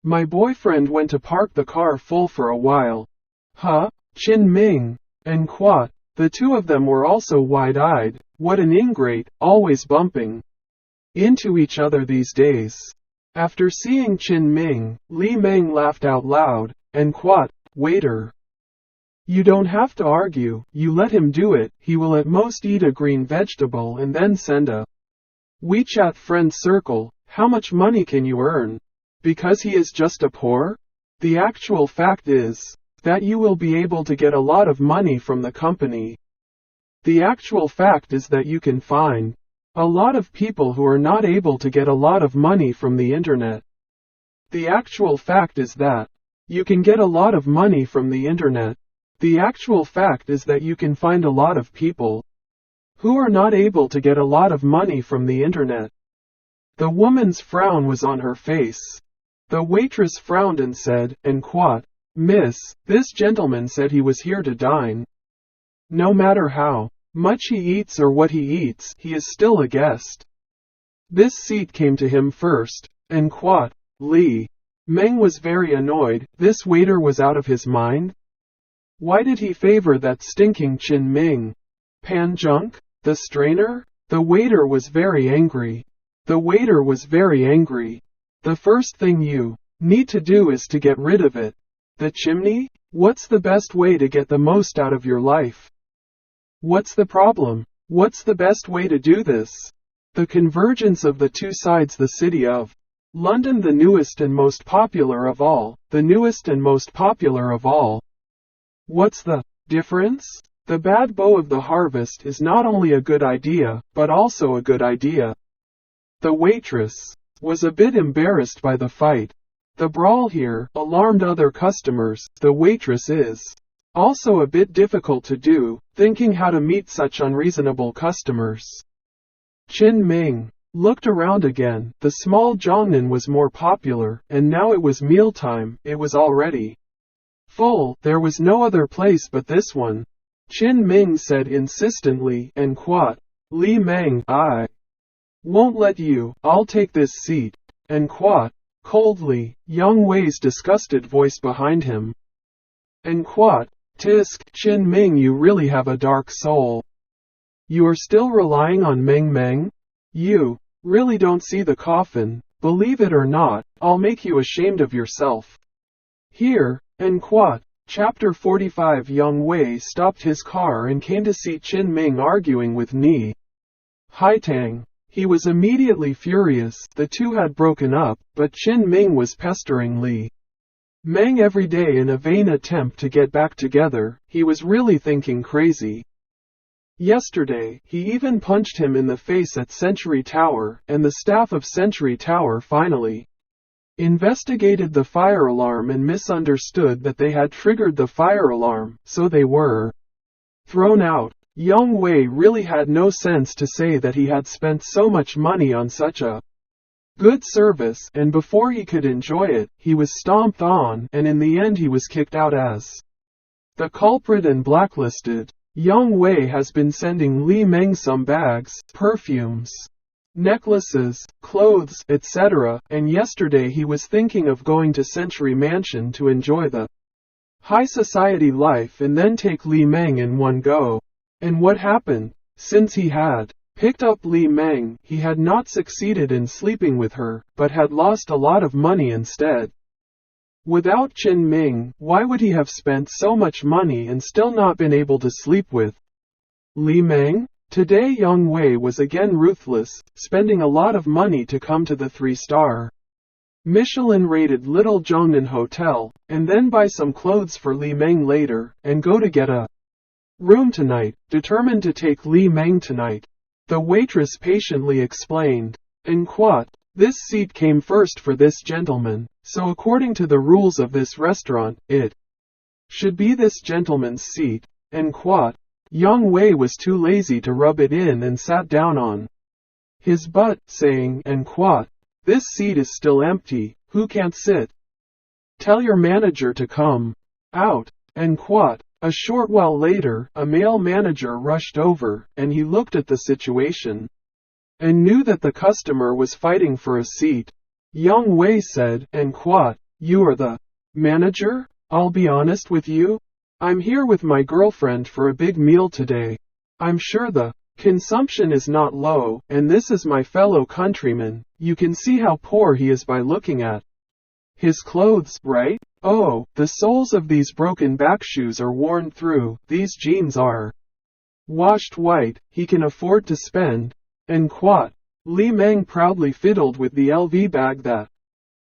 My boyfriend went to park the car full for a while." "Huh? Qin Ming, and what?" The two of them were also wide-eyed. What an ingrate, always bumping into each other these days. After seeing Qin Ming, Li Meng laughed out loud. "And what, waiter? You don't have to argue, you let him do it. He will at most eat a green vegetable and then send a WeChat friend circle. How much money can you earn? Because he is just a poor? The actual fact is that you will be able to get a lot of money from the company. The actual fact is that you can find a lot of people who are not able to get a lot of money from the internet. The actual fact is that you can get a lot of money from the internet. The actual fact is that you can find a lot of people who are not able to get a lot of money from the internet." The woman's frown was on her face. The waitress frowned and said, "And what? Miss, this gentleman said he was here to dine. No matter how much he eats or what he eats, he is still a guest. This seat came to him first, and what?" Li Meng was very annoyed. This waiter was out of his mind? Why did he favor that stinking Qin Ming? Pan Junk? The strainer? The waiter was very angry. The first thing you need to do is to get rid of it. The chimney? What's the best way to get the most out of your life? What's the problem? What's the best way to do this? The convergence of the two sides. The city of London, the newest and most popular of all. What's the difference? The bad bow of the harvest is not only a good idea, but also a good idea. The waitress was a bit embarrassed by the fight. The brawl here alarmed other customers. The waitress is also a bit difficult to do, thinking how to meet such unreasonable customers. Qin Ming looked around again. The small Zhongnan was more popular, and now it was mealtime. It was already Full, there was no other place but this one. Qin Ming said insistently, and quote, Li Meng, I won't let you, I'll take this seat, and quote, coldly, Yang Wei's disgusted voice behind him. And quote, Tisk, Qin Ming, you really have a dark soul. You are still relying on Meng Meng? You really don't see the coffin. Believe it or not, I'll make you ashamed of yourself. Here, en quote, Chapter 45. Yang Wei stopped his car and came to see Qin Ming arguing with Ni Haitang. He was immediately furious. The two had broken up, but Qin Ming was pestering Li Meng every day in a vain attempt to get back together. He was really thinking crazy. Yesterday, he even punched him in the face at Century Tower, and the staff of Century Tower finally investigated the fire alarm and misunderstood that they had triggered the fire alarm, so they were thrown out. Yang Wei really had no sense to say that he had spent so much money on such a good service, and before he could enjoy it, he was stomped on, and in the end he was kicked out as the culprit and blacklisted. Yang Wei has been sending Li Meng some bags, perfumes, necklaces, clothes, etc., and yesterday he was thinking of going to Century Mansion to enjoy the high society life and then take Li Meng in one go. And what happened? Since he had picked up Li Meng, he had not succeeded in sleeping with her, but had lost a lot of money instead. Without Qin Ming, why would he have spent so much money and still not been able to sleep with Li Meng? Today Yang Wei was again ruthless, spending a lot of money to come to the 3-star Michelin-rated Little Zhongnan Hotel, and then buy some clothes for Li Meng later, and go to get a room tonight, determined to take Li Meng tonight. The waitress patiently explained, and quote, this seat came first for this gentleman, so according to the rules of this restaurant, it should be this gentleman's seat, and quote. Yang Wei was too lazy to rub it in and sat down on his butt, saying, and quote, this seat is still empty, who can't sit? Tell your manager to come out, and quote. A short while later, a male manager rushed over, and he looked at the situation and knew that the customer was fighting for a seat. Yang Wei said, and quote, you are the manager? I'll be honest with you. I'm here with my girlfriend for a big meal today. I'm sure the consumption is not low, and this is my fellow countryman. You can see how poor he is by looking at his clothes, right? Oh, the soles of these broken back shoes are worn through, these jeans are washed white, he can afford to spend. And quote. Li Meng proudly fiddled with the LV bag that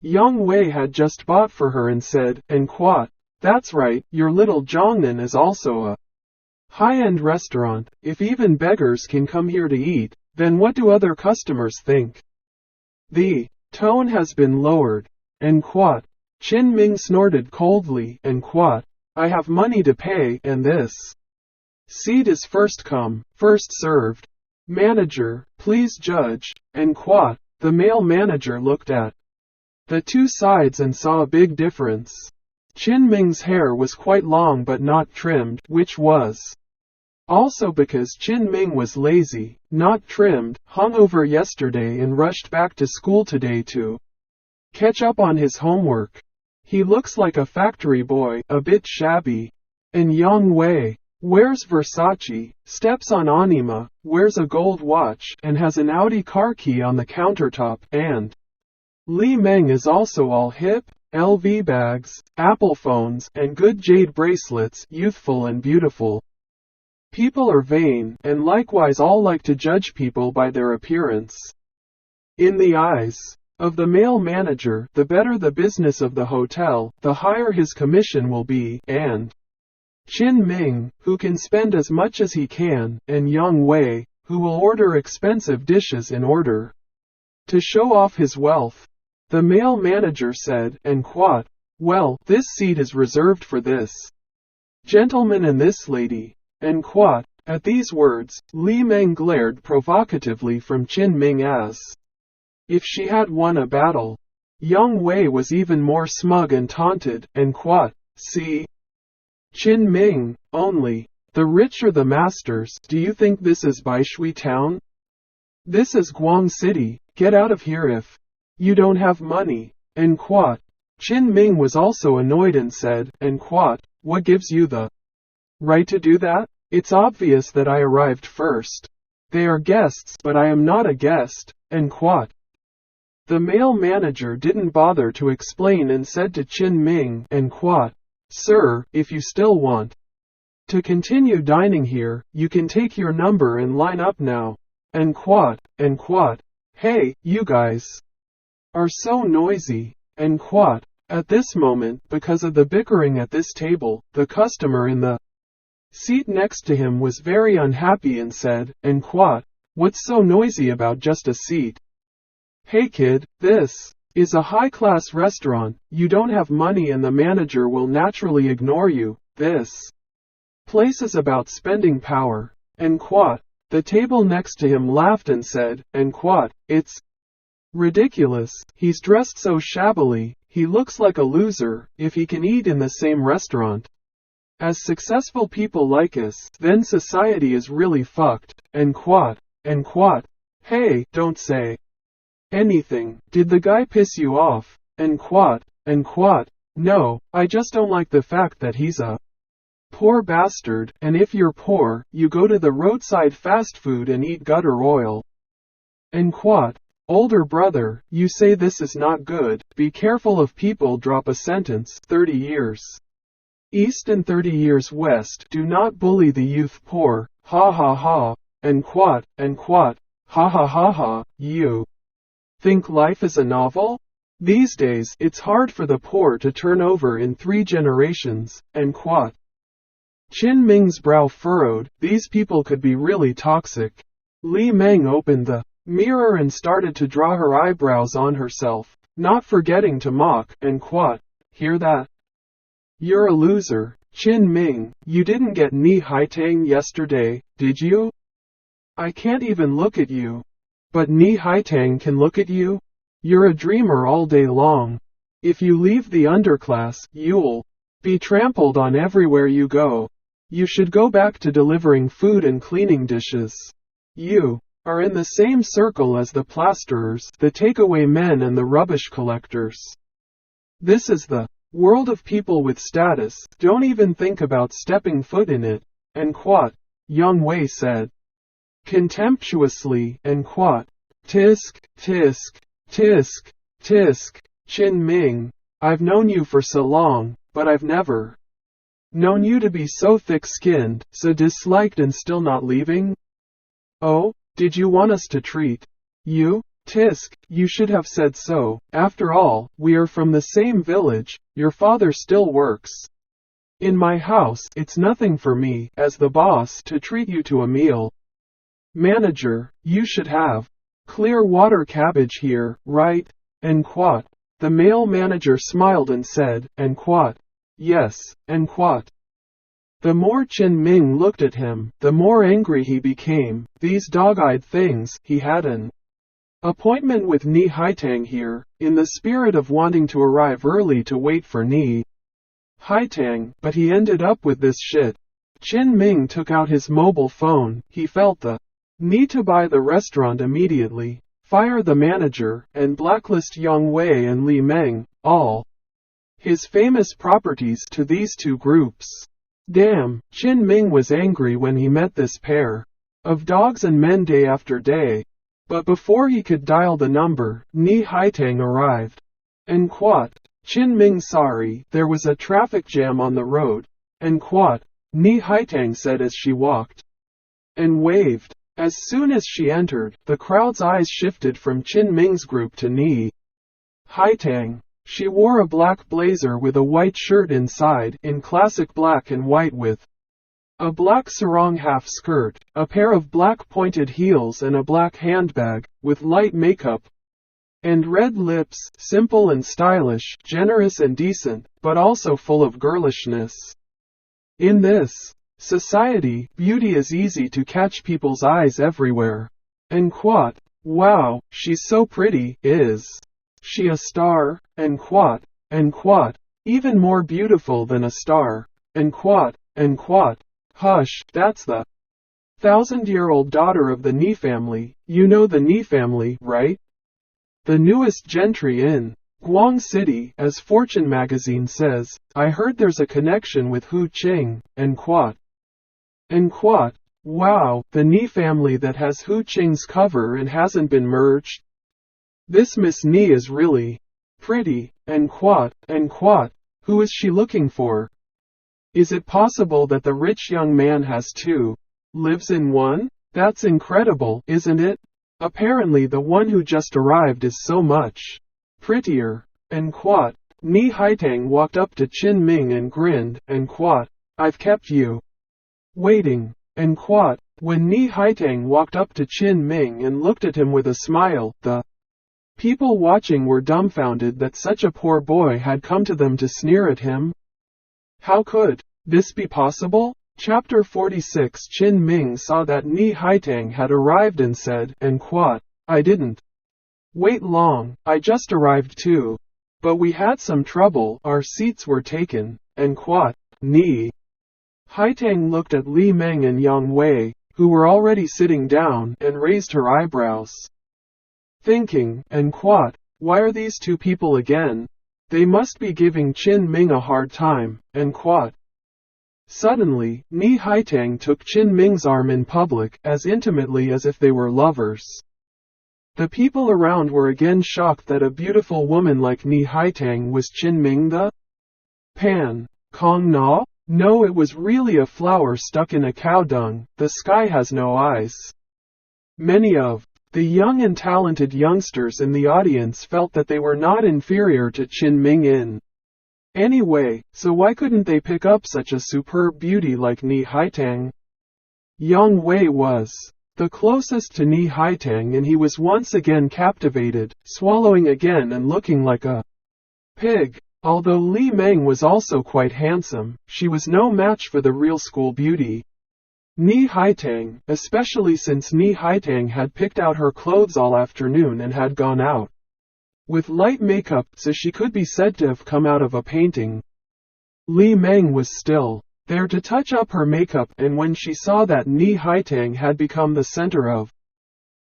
Yang Wei had just bought for her and said, and quote. That's right, your Little Zhongnan is also a high-end restaurant. If even beggars can come here to eat, then what do other customers think? The tone has been lowered. And quote. Qin Ming snorted coldly, and quote. I have money to pay, and this seat is first come, first served. Manager, please judge, and quote. The male manager looked at the two sides and saw a big difference. Qin Ming's hair was quite long but not trimmed, which was also because Qin Ming was lazy, not trimmed, hung over yesterday and rushed back to school today to catch up on his homework. He looks like a factory boy, a bit shabby. And Yang Wei wears Versace, steps on Anima, wears a gold watch, and has an Audi car key on the countertop, and Li Meng is also all hip, LV bags, Apple phones, and good jade bracelets, youthful and beautiful. People are vain, and likewise all like to judge people by their appearance. In the eyes of the male manager, the better the business of the hotel, the higher his commission will be, and Qin Ming, who can spend as much as he can, and Yang Wei, who will order expensive dishes in order to show off his wealth. The male manager said, and quote, well, this seat is reserved for this gentleman and this lady, and quote. At these words, Li Meng glared provocatively from Qin Ming as if she had won a battle. Yang Wei was even more smug and taunted, and quote. See? Qin Ming, only. The rich are the masters. Do you think this is Baishui town? This is Guang City. Get out of here if you don't have money. And Quat. Qin Ming was also annoyed and said, and Quat, what gives you the right to do that? It's obvious that I arrived first. They are guests, but I am not a guest. And Quat. The male manager didn't bother to explain and said to Qin Ming and Quat, Sir, if you still want to continue dining here, you can take your number and line up now. And Quat, hey, you guys are so noisy. And Quat, at this moment, because of the bickering at this table, the customer in the seat next to him was very unhappy and said, and Quat, what's so noisy about just a seat? Hey kid, this is a high-class restaurant. You don't have money and the manager will naturally ignore you. This place is about spending power. And Quat, the table next to him laughed and said, and Quat, it's ridiculous. He's dressed so shabbily. He looks like a loser. If he can eat in the same restaurant as successful people like us, then society is really fucked. And Quat, hey, don't say anything. Did the guy piss you off? And Quat, no, I just don't like the fact that he's a poor bastard, and if you're poor, you go to the roadside fast food and eat gutter oil. And Quat, older brother, you say this is not good. Be careful of people drop a sentence. 30 years east and 30 years west. Do not bully the youth poor. Ha ha ha. And Quat, ha ha ha ha. You think life is a novel? These days, it's hard for the poor to turn over in 3 generations. And Quat. Qin Ming's brow furrowed. These people could be really toxic. Li Meng opened the mirror and started to draw her eyebrows on herself, not forgetting to mock. And Quat, hear that? You're a loser. Qin Ming, you didn't get Ni Haitang yesterday, did you? I can't even look at you. But Ni Haitang can look at you? You're a dreamer all day long. If you leave the underclass, you'll be trampled on everywhere you go. You should go back to delivering food and cleaning dishes. You are in the same circle as the plasterers, the takeaway men and the rubbish collectors. This is the world of people with status. Don't even think about stepping foot in it. And Quat, Yang Wei said contemptuously. And Quat, tisk, tisk, tisk, tisk. Qin Ming, I've known you for so long, but I've never known you to be so thick-skinned, so disliked and still not leaving. Oh, did you want us to treat you? Tisk, you should have said so. After all, we are from the same village. Your father still works in my house. It's nothing for me, as the boss, to treat you to a meal. Manager, you should have clear water cabbage here, right? And Quat. The male manager smiled and said, and Quat. Yes, and Quat. The more Qin Ming looked at him, the more angry he became. These dog-eyed things. He had an appointment with Ni Haitang here, in the spirit of wanting to arrive early to wait for Ni Haitang, but he ended up with this shit. Qin Ming took out his mobile phone. He felt the need to buy the restaurant immediately, fire the manager, and blacklist Yang Wei and Li Meng, all his famous properties, to these 2 groups. Damn, Qin Ming was angry when he met this pair of dogs and men day after day. But before he could dial the number, Ni Haitang arrived. And Quat, Qin Ming, sorry, there was a traffic jam on the road. And Quat, Ni Haitang said as she walked and waved. As soon as she entered, the crowd's eyes shifted from Qin Ming's group to Ni Haitang. She wore a black blazer with a white shirt inside, in classic black and white with a black sarong half-skirt, a pair of black pointed heels and a black handbag, with light makeup and red lips, simple and stylish, generous and decent, but also full of girlishness. In this society, beauty is easy to catch people's eyes everywhere. And Quat, wow, she's so pretty. Is she a star? And Quat, even more beautiful than a star. And quat, hush, that's the 1,000-year-old daughter of the Ni family. You know the Ni family, right? The newest gentry in Guang City, as Fortune magazine says. I heard there's a connection with Hu Qing. And quat. Wow, the Ni family that has Hu Qing's cover and hasn't been merged? This Miss Ni is really pretty. And quat. Who is she looking for? Is it possible that the rich young man has two lives in one? That's incredible, isn't it? Apparently the one who just arrived is so much prettier. And quat. Ni Haitang walked up to Qin Ming and grinned. And quat. I've kept you waiting. And quat. When Ni Haitang walked up to Qin Ming and looked at him with a smile, the people watching were dumbfounded that such a poor boy had come to them to sneer at him. How could this be possible? Chapter 46. Qin Ming saw that Ni Haitang had arrived and said, and quat. I didn't wait long, I just arrived too. But we had some trouble, our seats were taken. And quat. Ni Haitang looked at Li Meng and Yang Wei, who were already sitting down, and raised her eyebrows, thinking, and quat. Why are these two people again? They must be giving Qin Ming a hard time. And quat. Suddenly, Ni Haitang took Qin Ming's arm in public, as intimately as if they were lovers. The people around were again shocked that a beautiful woman like Ni Haitang was Qin Ming the Pan Kong Na? No, it was really a flower stuck in a cow dung. The sky has no eyes. Many of the young and talented youngsters in the audience felt that they were not inferior to Qin Ming in anyway, so why couldn't they pick up such a superb beauty like Ni Haitang? Yang Wei was the closest to Ni Haitang and he was once again captivated, swallowing again and looking like a pig. Although Li Meng was also quite handsome, she was no match for the real school beauty Ni Haitang, especially since Ni Haitang had picked out her clothes all afternoon and had gone out with light makeup so she could be said to have come out of a painting. Li Meng was still there to touch up her makeup, and when she saw that Ni Haitang had become the center of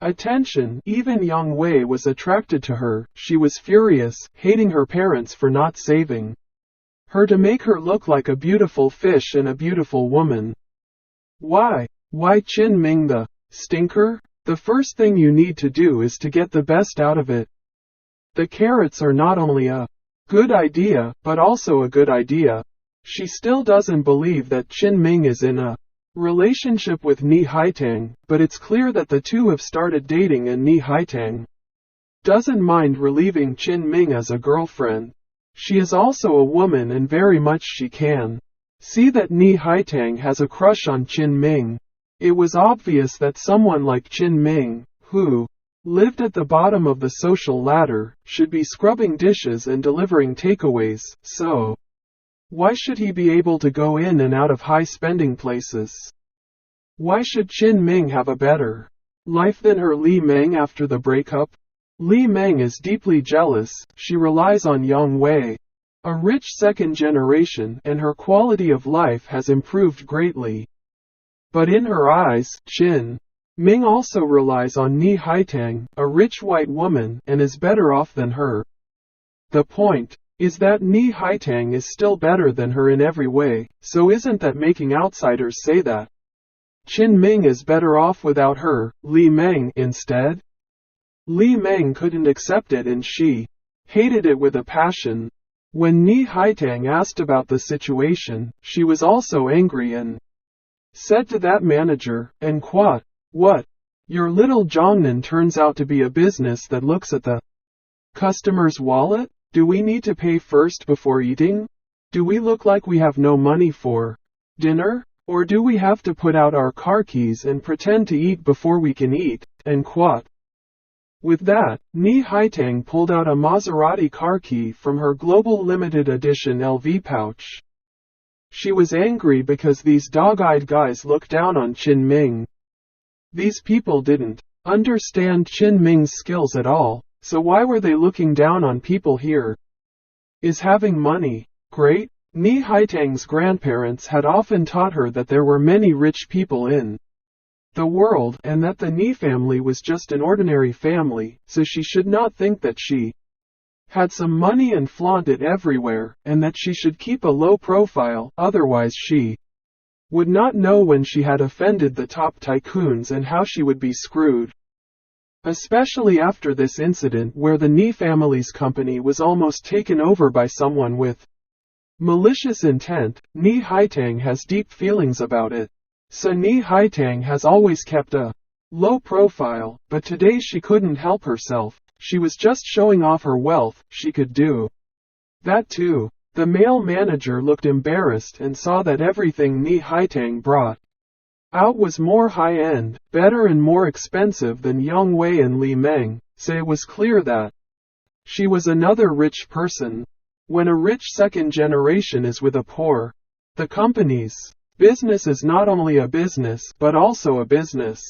attention, even Yang Wei was attracted to her. She was furious, hating her parents for not saving her to make her look like a beautiful fish and a beautiful woman. Why Qin Ming the stinker? The first thing you need to do is to get the best out of it. The carrots are not only a good idea, but also a good idea. She still doesn't believe that Qin Ming is in a relationship with Ni Haitang, but it's clear that the two have started dating and Ni Haitang doesn't mind relieving Qin Ming as a girlfriend. She is also a woman and very much she can see that Ni Haitang has a crush on Qin Ming. It was obvious that someone like Qin Ming, who lived at the bottom of the social ladder, should be scrubbing dishes and delivering takeaways, so why should he be able to go in and out of high-spending places? Why should Qin Ming have a better life than her Li Meng after the breakup? Li Meng is deeply jealous. She relies on Yang Wei, a rich second generation, and her quality of life has improved greatly. But in her eyes, Qin Ming also relies on Ni Haitang, a rich white woman, and is better off than her. The point is that Ni Haitang is still better than her in every way, so isn't that making outsiders say that Qin Ming is better off without her, Li Meng, instead? Li Meng couldn't accept it and she hated it with a passion. When Ni Haitang asked about the situation, she was also angry and said to that manager, and quat. What? Your little Zhongnan turns out to be a business that looks at the customer's wallet? Do we need to pay first before eating? Do we look like we have no money for dinner? Or do we have to put out our car keys and pretend to eat before we can eat? And quat. With that, Ni Haitang pulled out a Maserati car key from her Global Limited Edition LV pouch. She was angry because these dog-eyed guys looked down on Qin Ming. These people didn't understand Qin Ming's skills at all, so why were they looking down on people here? Is having money Great. Ni Haitang's grandparents had often taught her that there were many rich people in the world, and that the Ni family was just an ordinary family, so she should not think that she had some money and flaunt it everywhere, and that she should keep a low profile, otherwise she would not know when she had offended the top tycoons and how she would be screwed. Especially after this incident where the Ni family's company was almost taken over by someone with malicious intent, Ni Haitang has deep feelings about it. So Ni Haitang has always kept a low profile, but today she couldn't help herself. She was just showing off her wealth. She could do that too. The male manager looked embarrassed and saw that everything Ni Haitang brought out was more high-end, better and more expensive than Yang Wei and Li Meng, so it was clear that she was another rich person. When a rich second generation is with a poor, the company's business is not only a business but also a business.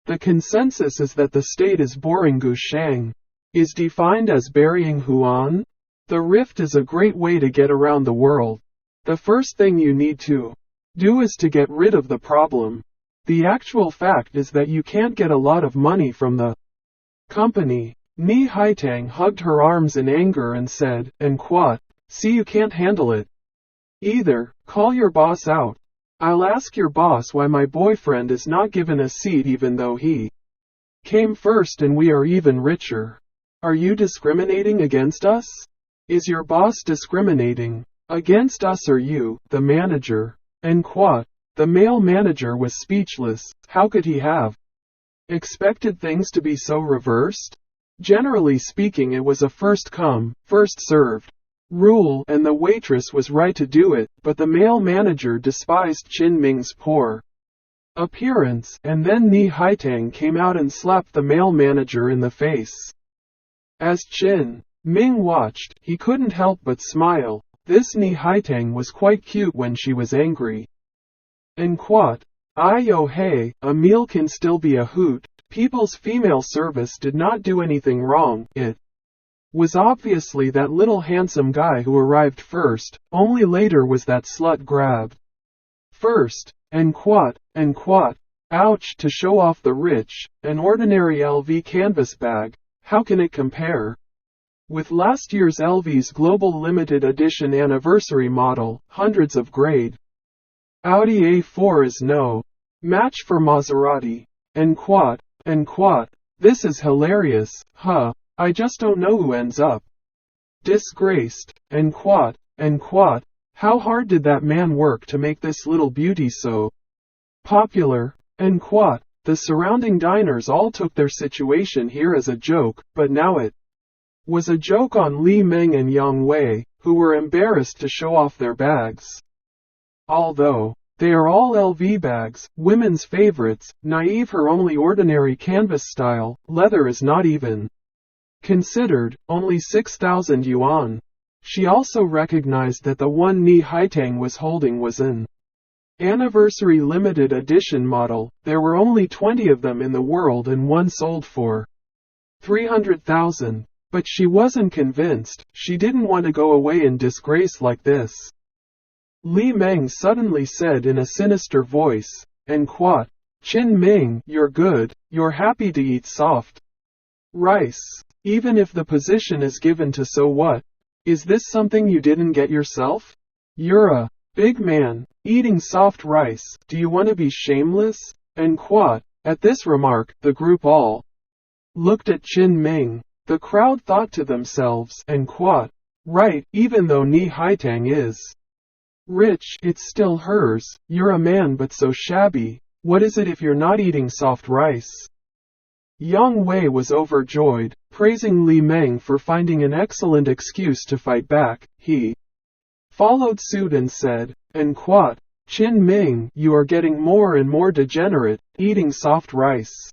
The consensus is that the state is boring. Gushang is defined as burying Huan. The rift is a great way to get around the world. The first thing you need to do is to get rid of the problem. The actual fact is that you can't get a lot of money from the company. Ni Haitang hugged her arms in anger and said, "And Quat, see you can't handle it either. Call your boss out. I'll ask your boss why my boyfriend is not given a seat even though he came first and we are even richer. Are you discriminating against us? Is your boss discriminating against us or you, the manager?" And Quat, the male manager, was speechless. How could he have expected things to be so reversed? Generally speaking, it was a first come, first served rule, and the waitress was right to do it, but the male manager despised Qin Ming's poor appearance, and then Ni Haitang came out and slapped the male manager in the face. As Qin Ming watched, he couldn't help but smile. This Ni Haitang was quite cute when she was angry. And Quat, "Yo hey, a meal can still be a hoot." People's female service did not do anything wrong. It was obviously that little handsome guy who arrived first, only later was that slut grabbed first. And Quat, ouch, to show off the rich, an ordinary LV canvas bag, how can it compare with last year's LV's global limited edition anniversary model? Hundreds of grade Audi A4 is no match for Maserati. And Quat, this is hilarious, huh? I just don't know who ends up disgraced. And Quat, how hard did that man work to make this little beauty so popular? And Quat, the surrounding diners all took their situation here as a joke, but now it was a joke on Li Meng and Yang Wei, who were embarrassed to show off their bags. Although they are all LV bags, women's favorites, naive, her only ordinary canvas style, leather is not even considered, only 6,000 yuan. She also recognized that the one Ni Haitang was holding was an anniversary limited edition model. There were only 20 of them in the world and one sold for 300,000. But she wasn't convinced. She didn't want to go away in disgrace like this. Li Meng suddenly said in a sinister voice, "And Quat, Qin Ming, you're good, you're happy to eat soft rice. Even if the position is given to so what? Is this something you didn't get yourself? You're a big man, eating soft rice, do you want to be shameless?" And Quat, at this remark, the group all looked at Qin Ming. The crowd thought to themselves, and Quat, right, even though Ni Haitang is rich, it's still hers. You're a man but so shabby. What is it if you're not eating soft rice? Yang Wei was overjoyed, praising Li Meng for finding an excellent excuse to fight back. He followed suit and said, "And Quat, Qin Ming, you are getting more and more degenerate, eating soft rice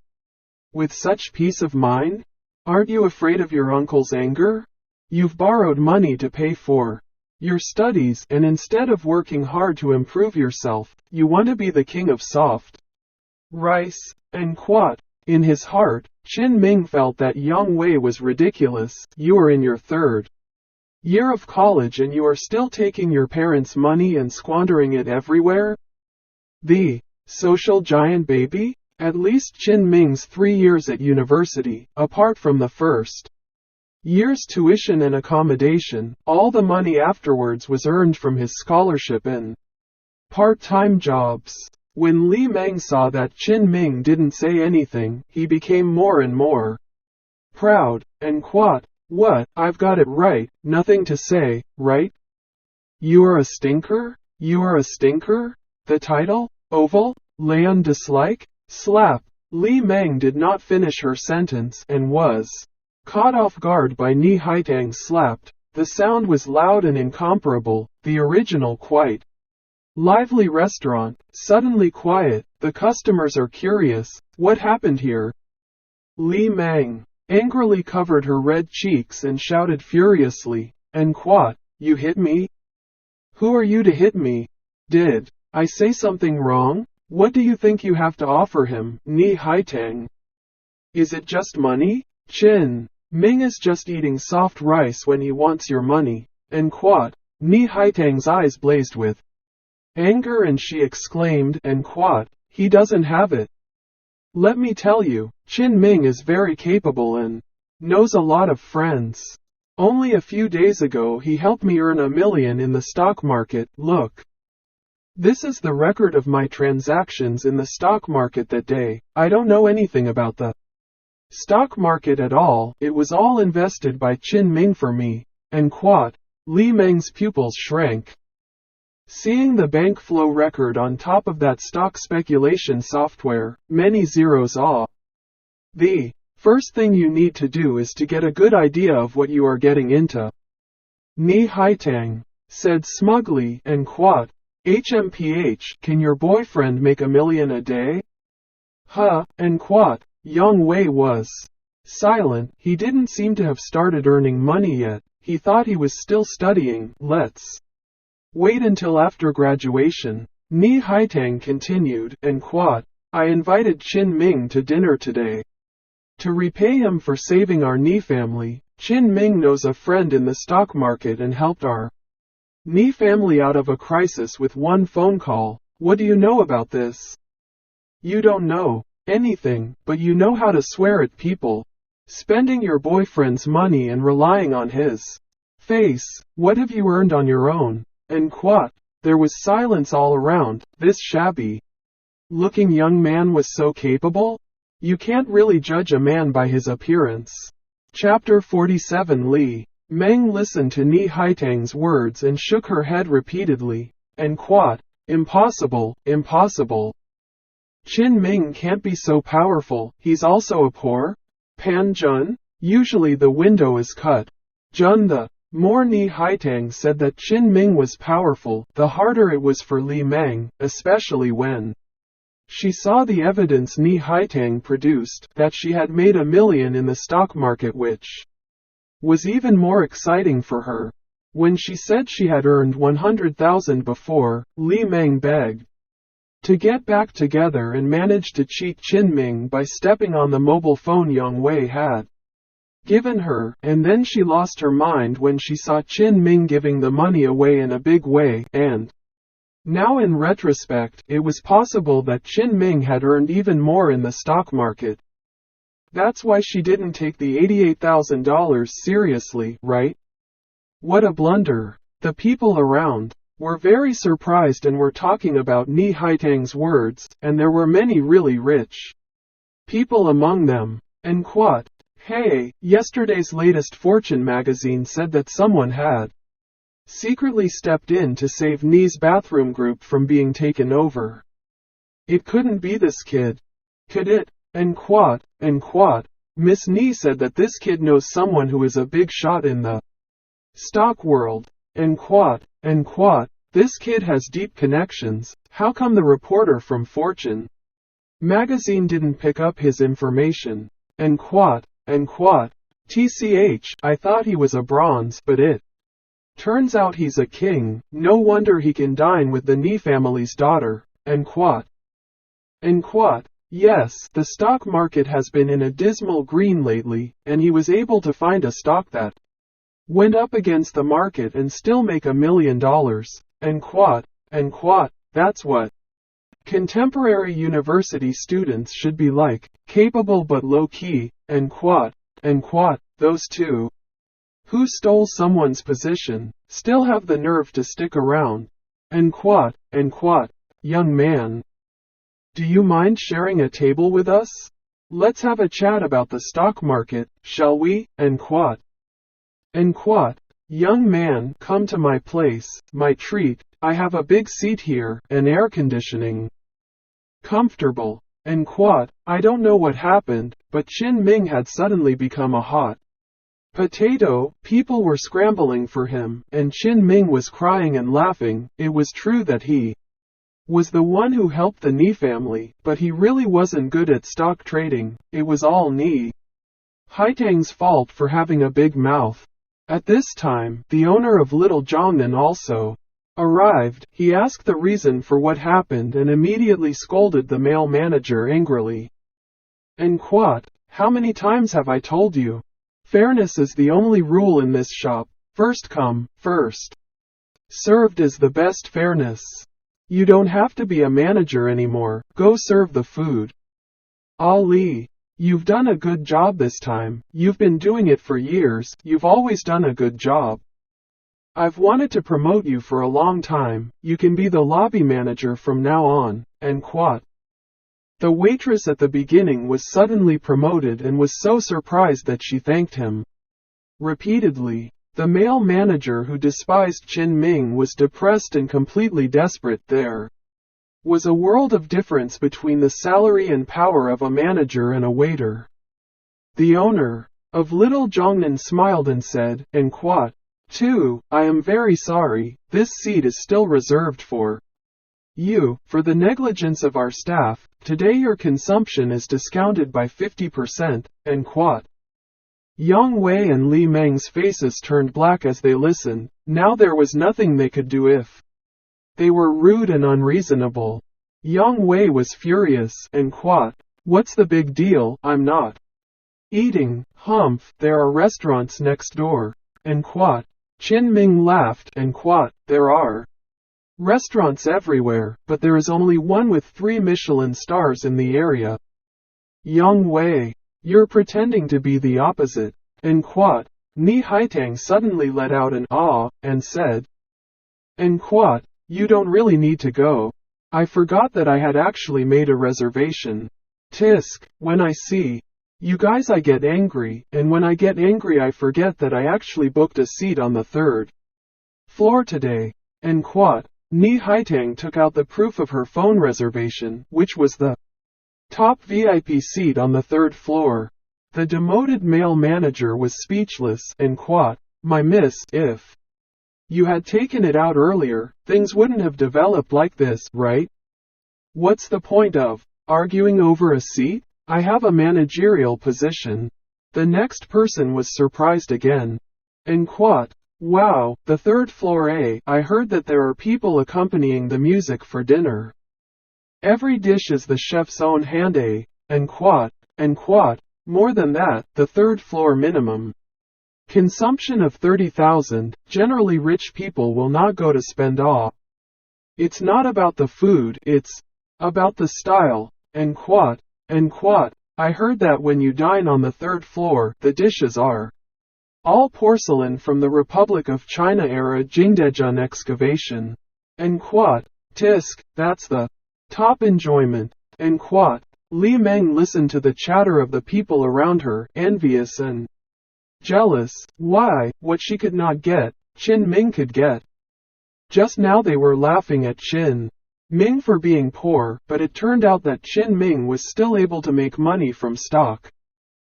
with such peace of mind? Aren't you afraid of your uncle's anger? You've borrowed money to pay for your studies, and instead of working hard to improve yourself, you want to be the king of soft rice." And Quat, in his heart, Qin Ming felt that Yang Wei was ridiculous. You are in your third Year of college and you are still taking your parents' money and squandering it everywhere? The social giant baby? At least Qin Ming's 3 years at university, apart from the first year's tuition and accommodation, all the money afterwards was earned from his scholarship and part-time jobs. When Li Meng saw that Qin Ming didn't say anything, he became more and more proud, and quote, "What, I've got it right, nothing to say, right? You are a stinker? You are a stinker? The title? Oval? Leon dislike? Slap." Li Meng did not finish her sentence and was caught off guard by Ni Haitang's slapped. The sound was loud and incomparable, the original quite lively restaurant, suddenly quiet, the customers are curious, what happened here? Li Meng angrily covered her red cheeks and shouted furiously, "And quat, you hit me? Who are you to hit me? Did I say something wrong? What do you think you have to offer him, Ni Haitang? Is it just money? Qin Ming is just eating soft rice when he wants your money." And quat, Ni Haitang's eyes blazed with anger and she exclaimed, "And quat, he doesn't have it. Let me tell you, Qin Ming is very capable and knows a lot of friends. Only a few days ago he helped me earn $1 million in the stock market. Look. This is the record of my transactions in the stock market that day. I don't know anything about the stock market at all. It was all invested by Qin Ming for me." And quote, Li Meng's pupils shrank. Seeing the bank flow record on top of that stock speculation software, many zeros off. The first thing you need to do is to get a good idea of what you are getting into. Ni Haitang said smugly, and quote, "HMPH, can your boyfriend make $1 million a day?" Huh, and quote, Yang Wei was silent. He didn't seem to have started earning money yet. He thought he was still studying. Let's wait until after graduation. Ni Haitang continued, and quote, "I invited Qin Ming to dinner today. To repay him for saving our Ni family. Qin Ming knows a friend in the stock market and helped our Ni family out of a crisis with one phone call. What do you know about this?" "You don't know anything, but you know how to swear at people. Spending your boyfriend's money and relying on his face. What have you earned on your own?" And quote, there was silence all around. This shabby looking young man was so capable? You can't really judge a man by his appearance. Chapter 47. Li Meng listened to Ni Haitang's words and shook her head repeatedly. And quote, "Impossible, impossible. Qin Ming can't be so powerful. He's also a poor Pan Jun? Usually the window is cut. Jun the more Ni Haitang said that Qin Ming was powerful, the harder it was for Li Meng, especially when she saw the evidence Ni Haitang produced, that she had made $1 million in the stock market, which was even more exciting for her. When she said she had earned 100,000 before, Li Meng begged to get back together and managed to cheat Qin Ming by stepping on the mobile phone Yang Wei had given her, and then she lost her mind when she saw Qin Ming giving the money away in a big way, and now in retrospect, it was possible that Qin Ming had earned even more in the stock market. That's why she didn't take the $88,000 seriously, right? What a blunder. The people around were very surprised and were talking about Ni Haitang's words, and there were many really rich people among them. And quote, "Hey, yesterday's latest Fortune magazine said that someone had secretly stepped in to save Ni's bathroom group from being taken over. It couldn't be this kid. Could it?" And quote, Miss Ni said that this kid knows someone who is a big shot in the stock world. And quote, this kid has deep connections. How come the reporter from Fortune magazine didn't pick up his information? And quote, TCH, I thought he was a bronze, but it turns out he's a king. No wonder he can dine with the Ni family's daughter. And quote, yes, the stock market has been in a dismal green lately, and he was able to find a stock that went up against the market and still make $1 million, and quat, that's what contemporary university students should be like, capable but low-key, and quat, those two who stole someone's position, still have the nerve to stick around, and quat, young man. Do you mind sharing a table with us? Let's have a chat about the stock market, shall we? And quat, young man, come to my place, my treat, I have a big seat here, and air conditioning. Comfortable. And quat, I don't know what happened, but Qin Ming had suddenly become a hot potato. People were scrambling for him, and Qin Ming was crying and laughing. It was true that he was the one who helped the Ni family, but he really wasn't good at stock trading. It was all Ni Haitang's fault for having a big mouth. At this time, the owner of Little Zhongnan also arrived. He asked the reason for what happened and immediately scolded the male manager angrily. And quat, how many times have I told you? Fairness is the only rule in this shop. First come, first served is the best fairness. You don't have to be a manager anymore, go serve the food. Ali, you've done a good job this time, you've been doing it for years, you've always done a good job. I've wanted to promote you for a long time, you can be the lobby manager from now on, and quat. The waitress at the beginning was suddenly promoted and was so surprised that she thanked him repeatedly. The male manager who despised Qin Ming was depressed and completely desperate. There was a world of difference between the salary and power of a manager and a waiter. The owner of Little Zhongnan smiled and said, and quat, too, I am very sorry, this seat is still reserved for you. For the negligence of our staff, today your consumption is discounted by 50%, and quat. Yang Wei and Li Meng's faces turned black as they listened. Now there was nothing they could do if they were rude and unreasonable. Yang Wei was furious, and quat, what's the big deal? I'm not eating, humph, there are restaurants next door. And quat. Qin Ming laughed, and quat, there are restaurants everywhere, but there is only one with 3 Michelin stars in the area. Yang Wei, you're pretending to be the opposite. And quat. Ni Haitang suddenly let out an ah, and said, and quat, you don't really need to go. I forgot that I had actually made a reservation. Tisk, when I see you guys I get angry, and when I get angry I forget that I actually booked a seat on the 3rd floor today. And quat. Ni Haitang took out the proof of her phone reservation, which was the top VIP seat on the 3rd floor. The demoted male manager was speechless, and quat, my miss, if you had taken it out earlier, things wouldn't have developed like this, right? What's the point of arguing over a seat? I have a managerial position. The next person was surprised again. And quat, wow, the 3rd floor I heard that there are people accompanying the music for dinner. Every dish is the chef's own hand and quat, more than that, the 3rd floor minimum consumption of 30,000, generally rich people will not go to spend all. It's not about the food, it's about the style, and quat, I heard that when you dine on the 3rd floor, the dishes are all porcelain from the Republic of China era Jingdezhen excavation. And quat, tisk, that's the top enjoyment. And quat, Li Meng listened to the chatter of the people around her, envious and jealous. Why, what she could not get, Qin Ming could get. Just now they were laughing at Qin Ming for being poor, but it turned out that Qin Ming was still able to make money from stock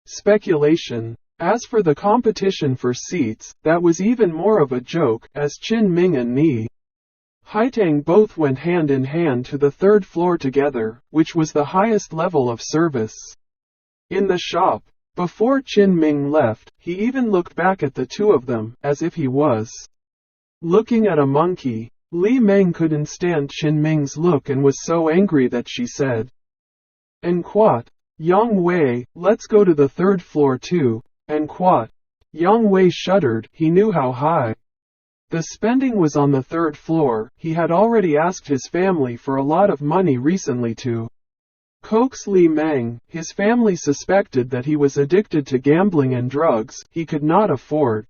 speculation. As for the competition for seats, that was even more of a joke, as Qin Ming and Ni Haitang both went hand in hand to the 3rd floor together, which was the highest level of service in the shop. Before Qin Ming left, he even looked back at the two of them, as if he was looking at a monkey. Li Meng couldn't stand Qin Ming's look and was so angry that she said, and quat, Yang Wei, let's go to the 3rd floor too. And quat, Yang Wei shuddered. He knew how high the spending was on the third floor. He had already asked his family for a lot of money recently to coax Li Meng. His family suspected that he was addicted to gambling and drugs. He could not afford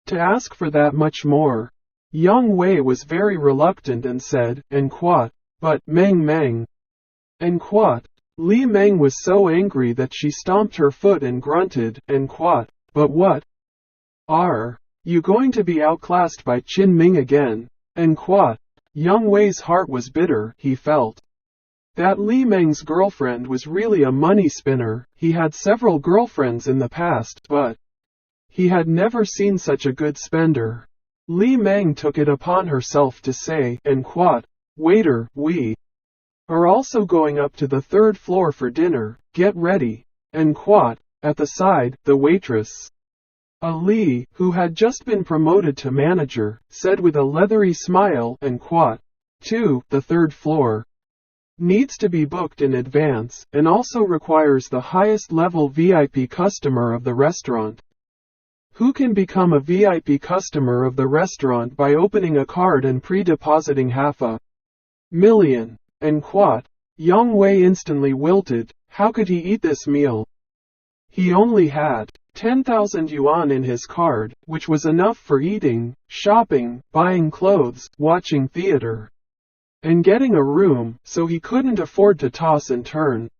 to ask for that much more. Yang Wei was very reluctant and said, "And what? But, Meng. And what?" Li Meng was so angry that she stomped her foot and grunted, "And what? But what? Are you going to be outclassed by Qin Ming again? And what?" Yang Wei's heart was bitter. He felt that Li Meng's girlfriend was really a money spinner. He had several girlfriends in the past, but he had never seen such a good spender. Li Meng took it upon herself to say, "And what? Waiter, we are also going up to the third floor for dinner. Get ready." "And what?" At the side, the waitress, Ali, who had just been promoted to manager, said with a leathery smile, "And what? To the third floor needs to be booked in advance, and also requires the highest level VIP customer of the restaurant, who can become a VIP customer of the restaurant by opening a card and pre-depositing $500,000. "And what?" Yang Wei instantly wilted. How could he eat this meal? He only had 10,000 yuan in his card, which was enough for eating, shopping, buying clothes, watching theater, and getting a room, so he couldn't afford to toss and turn.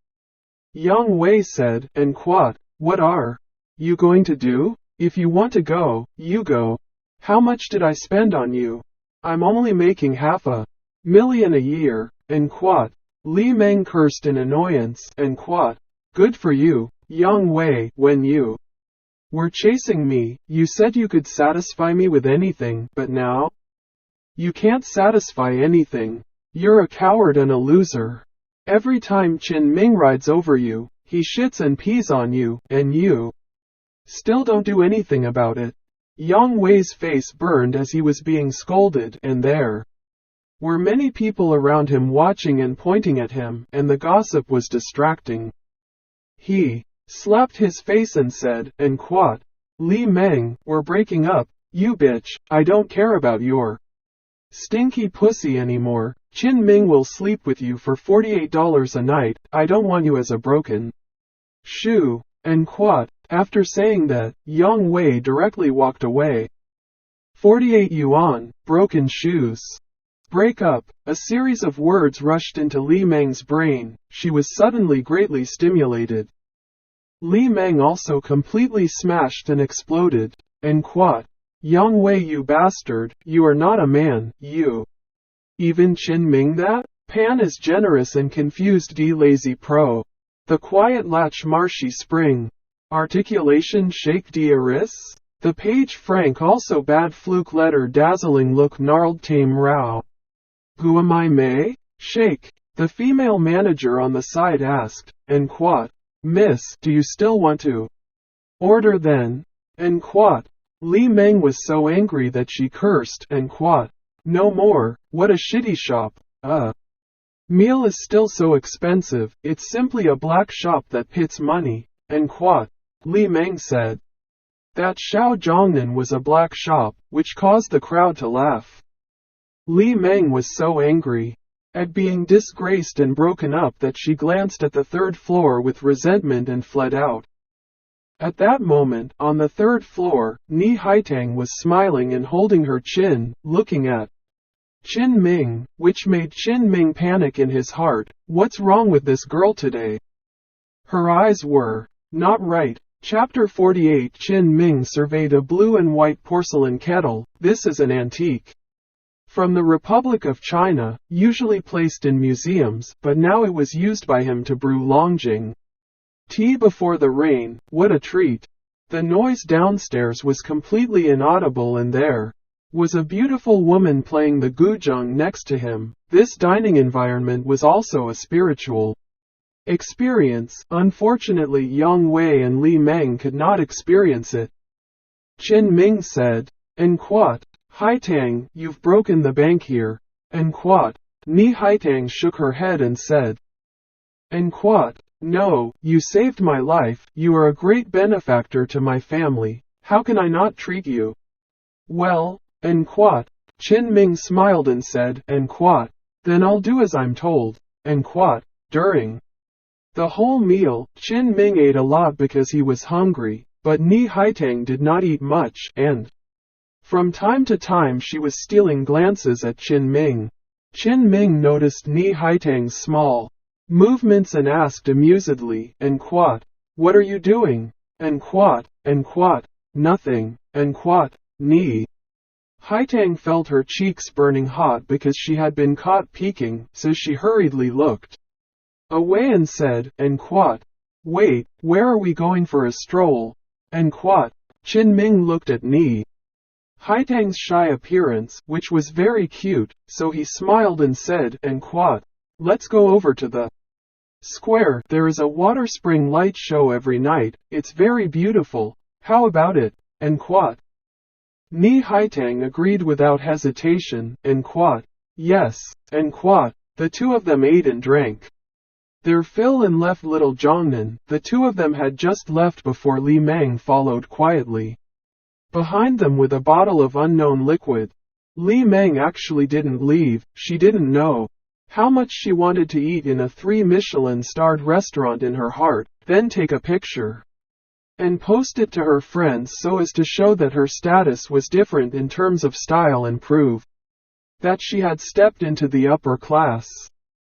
Yang Wei said, "And what are you going to do? If you want to go, you go. How much did I spend on you? I'm only making $500,000 a year." "And what?" Li Meng cursed in annoyance. "And what? Good for you, Yang Wei. When you were chasing me, you said you could satisfy me with anything, but now you can't satisfy anything. You're a coward and a loser. Every time Qin Ming rides over you, he shits and pees on you, and you still don't do anything about it." Yang Wei's face burned as he was being scolded, and there were many people around him watching and pointing at him, and the gossip was distracting. He slapped his face and said, "And what? Li Meng, we're breaking up, you bitch. I don't care about your stinky pussy anymore. Qin Ming will sleep with you for $48 a night. I don't want you as a broken shoe." "And what?" After saying that, Yang Wei directly walked away. 48 yuan, broken shoes. Break up. A series of words rushed into Li Meng's brain. She was suddenly greatly stimulated. Li Meng also completely smashed and exploded. "And what? Yang Wei, you bastard, you are not a man, you even Qin Ming that? Pan is generous and confused d lazy pro. The quiet latch marshy spring. Articulation shake d iris? The page frank also bad fluke letter dazzling look gnarled tame rao. Guamai Mei? Shake." The female manager on the side asked, "And what? Miss, do you still want to order then?" "And what?" Li Meng was so angry that she cursed. "And what? No more. What a shitty shop. Meal is still so expensive. It's simply a black shop that pits money." "And what?" Li Meng said. That Xiao Zhongnan was a black shop, which caused the crowd to laugh. Li Meng was so angry at being disgraced and broken up that she glanced at the third floor with resentment and fled out. At that moment, on the third floor, Ni Haitang was smiling and holding her chin, looking at Qin Ming, which made Qin Ming panic in his heart. What's wrong with this girl today? Her eyes were not right. Chapter 48. Qin Ming surveyed a blue and white porcelain kettle. This is an antique from the Republic of China, usually placed in museums, but now it was used by him to brew Longjing tea before the rain. What a treat! The noise downstairs was completely inaudible, and there was a beautiful woman playing the guzheng next to him. This dining environment was also a spiritual experience. Unfortunately, Yang Wei and Li Meng could not experience it. Qin Ming said, "And what? Haitang, you've broken the bank here." "And what?" Ni Haitang shook her head and said, "And what? No, you saved my life. You are a great benefactor to my family. How can I not treat you well? And quote. Qin Ming smiled and said, and quote, then I'll do as I'm told, and quote. During the whole meal, Qin Ming ate a lot because he was hungry, but Ni Haitang did not eat much, and from time to time she was stealing glances at Qin Ming. Qin Ming noticed Ni Haitang's small movements and asked amusedly, and quote, what are you doing? And quote, nothing, and quote. Ni Haitang felt her cheeks burning hot because she had been caught peeking, so she hurriedly looked away and said, and quote, wait, where are we going for a stroll? And quote. Qin Ming looked at Ni Haitang's shy appearance, which was very cute, so he smiled and said, and quote, let's go over to the square. There is a water spring light show every night. It's very beautiful. How about it? And quote. Ni Haitang agreed without hesitation, and quote, yes, and quote. The two of them ate and drank their fill and left little Zhongnan. The two of them had just left before Li Meng followed quietly behind them with a bottle of unknown liquid. Li Meng actually didn't leave. She didn't know how much she wanted to eat in a 3 Michelin-starred restaurant in her heart, then take a picture and post it to her friends so as to show that her status was different in terms of style and prove that she had stepped into the upper class.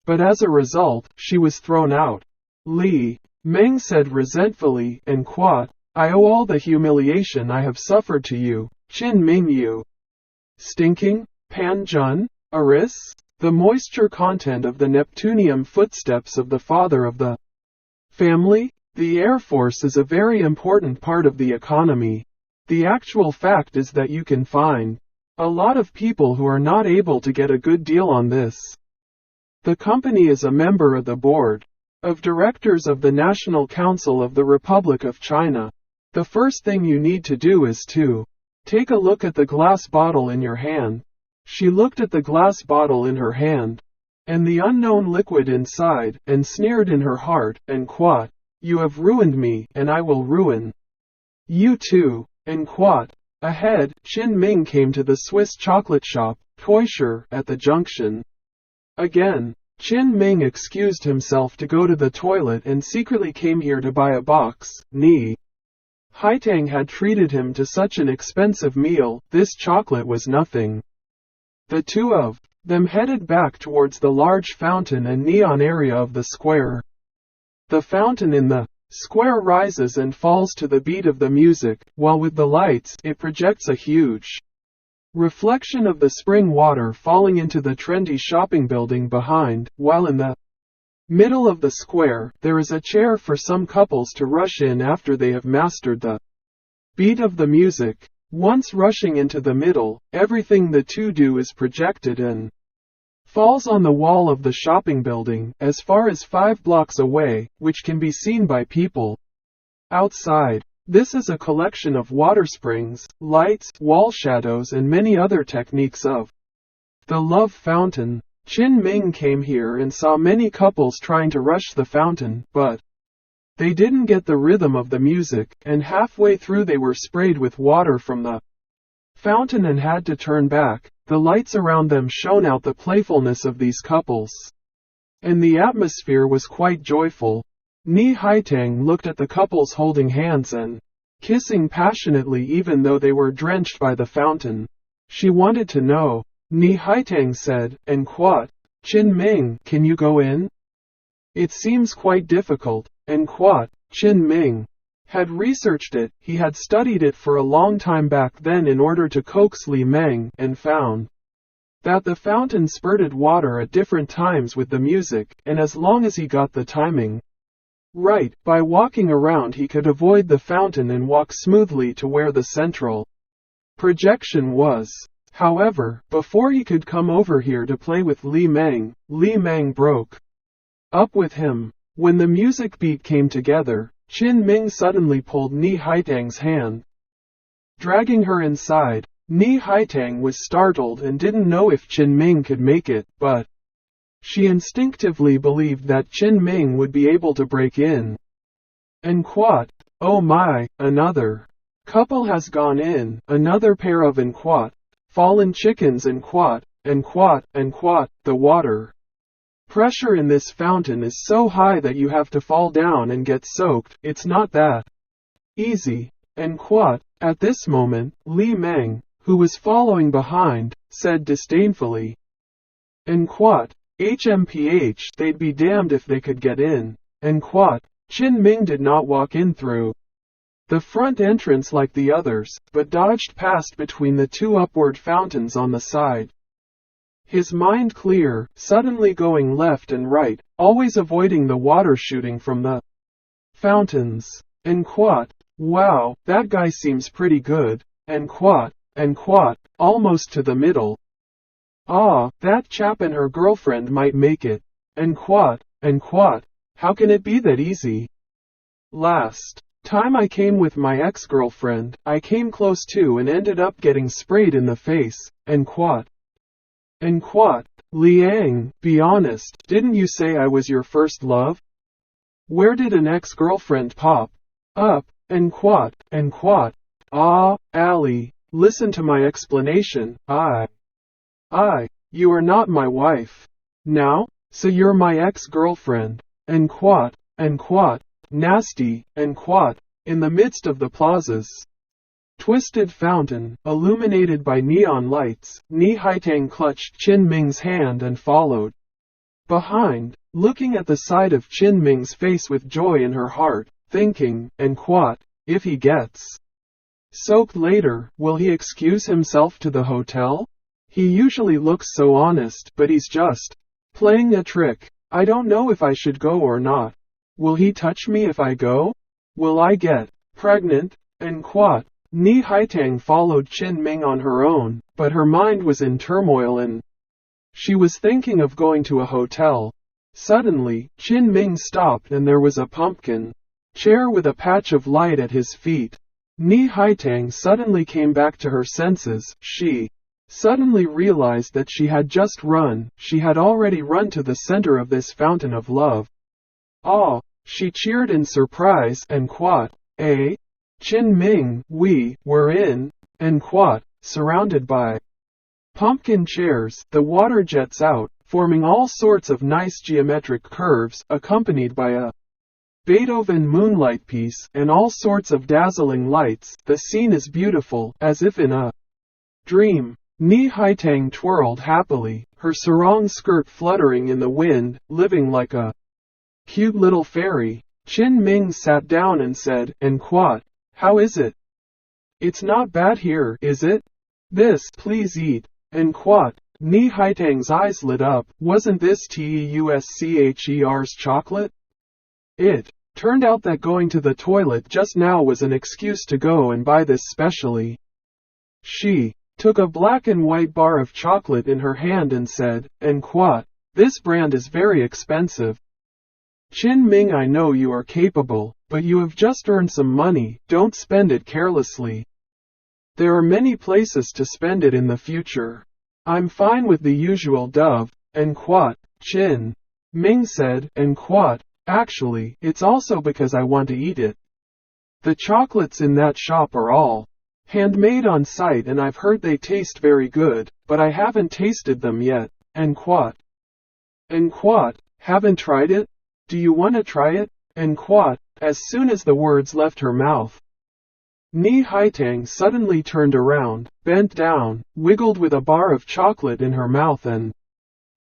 But as a result, she was thrown out. Li Meng said resentfully, and quote, I owe all the humiliation I have suffered to you, Qin Ming, you stinking Pan Jun Aris. The moisture content of the Neptunium footsteps of the father of the family. The Air Force is a very important part of the economy. The actual fact is that you can find a lot of people who are not able to get a good deal on this. The company is a member of the board of directors of the National Council of the Republic of China. The first thing you need to do is to take a look at the glass bottle in your hand. She looked at the glass bottle in her hand and the unknown liquid inside, and sneered in her heart, and quote, you have ruined me, and I will ruin you too, and quote. Ahead, Qin Ming came to the Swiss chocolate shop, Teuscher, at the junction. Again, Qin Ming excused himself to go to the toilet and secretly came here to buy a box. Ni Haitang had treated him to such an expensive meal, this chocolate was nothing. The two of them headed back towards the large fountain and neon area of the square. The fountain in the square rises and falls to the beat of the music, while with the lights, it projects a huge reflection of the spring water falling into the trendy shopping building behind, while in the middle of the square, there is a chair for some couples to rush in after they have mastered the beat of the music. Once rushing into the middle, everything the two do is projected and falls on the wall of the shopping building, as far as 5 blocks away, which can be seen by people outside. This is a collection of water springs, lights, wall shadows and many other techniques of the love fountain. Qin Ming came here and saw many couples trying to rush the fountain, but they didn't get the rhythm of the music, and halfway through they were sprayed with water from the fountain and had to turn back. The lights around them shone out the playfulness of these couples, and the atmosphere was quite joyful. Ni Haitang looked at the couples holding hands and kissing passionately even though they were drenched by the fountain. She wanted to know. Ni Haitang said, and quote, Qin Ming, can you go in? It seems quite difficult, and quote. Qin Ming had researched it. He had studied it for a long time back then in order to coax Li Meng, and found that the fountain spurted water at different times with the music, and as long as he got the timing right, by walking around he could avoid the fountain and walk smoothly to where the central projection was. However, before he could come over here to play with Li Meng broke up with him. When the music beat came together, Qin Ming suddenly pulled Ni Haitang's hand, dragging her inside. Ni Haitang was startled and didn't know if Qin Ming could make it, but she instinctively believed that Qin Ming would be able to break in. And quote, oh my, another Couple has gone in, another pair of and quat. Fallen chickens and quat, and quat, and quat. The water pressure in this fountain is so high that you have to fall down and get soaked. It's not that easy. And quat. At this moment, Li Meng, who was following behind, said disdainfully. And quat. HMPH, they'd be damned if they could get in. And quat. Qin Ming did not walk in through the front entrance like the others, but dodged past between the two upward fountains on the side. His mind clear, suddenly going left and right, always avoiding the water shooting from the fountains. And quat. Wow, that guy seems pretty good. And quat, almost to the middle. Ah, that chap and her girlfriend might make it. And quat, how can it be that easy? Last time I came with my ex-girlfriend, I came close to and ended up getting sprayed in the face. And quat. Liang, be honest, didn't you say I was your first love? Where did an ex-girlfriend pop up? And quat. Ah, Ali, listen to my explanation. You are not my wife. Now, so you're my ex-girlfriend. And quat. Nasty. And quat. In the midst of the plaza's twisted fountain, illuminated by neon lights, Ni Haitang clutched Qin Ming's hand and followed behind, looking at the side of Qin Ming's face with joy in her heart, thinking, and quat, if he gets soaked later, will he excuse himself to the hotel? He usually looks so honest, but he's just playing a trick. I don't know if I should go or not. Will he touch me if I go? Will I get pregnant? And quat. Ni Haitang followed Qin Ming on her own, but her mind was in turmoil and she was thinking of going to a hotel. Suddenly, Qin Ming stopped and there was a pumpkin chair with a patch of light at his feet. Ni Haitang suddenly came back to her senses. She suddenly realized that she had just run. She had already run to the center of this fountain of love. Ah! She cheered in surprise. And quat. Qin Ming, we were in, and quat, surrounded by pumpkin chairs. The water jets out, forming all sorts of nice geometric curves, accompanied by a Beethoven moonlight piece, and all sorts of dazzling lights. The scene is beautiful, as if in a dream. Ni Haitang twirled happily, her sarong skirt fluttering in the wind, living like a cute little fairy. Qin Ming sat down and said, and quat, how is it? It's not bad here, is it? This, please eat. And quat. Ni Haitang's eyes lit up. Wasn't this Teuscher's chocolate? It turned out that going to the toilet just now was an excuse to go and buy this specially. She took a black and white bar of chocolate in her hand and said, and quat, this brand is very expensive. Qin Ming, I know you are capable, but you have just earned some money, don't spend it carelessly. There are many places to spend it in the future. I'm fine with the usual dove, and quat. Qin Ming said, and quat. Actually, it's also because I want to eat it. The chocolates in that shop are all handmade on site and I've heard they taste very good, but I haven't tasted them yet. And quat. Haven't tried it? Do you want to try it? And quat. As soon as the words left her mouth, Ni Haitang suddenly turned around, bent down, wiggled with a bar of chocolate in her mouth and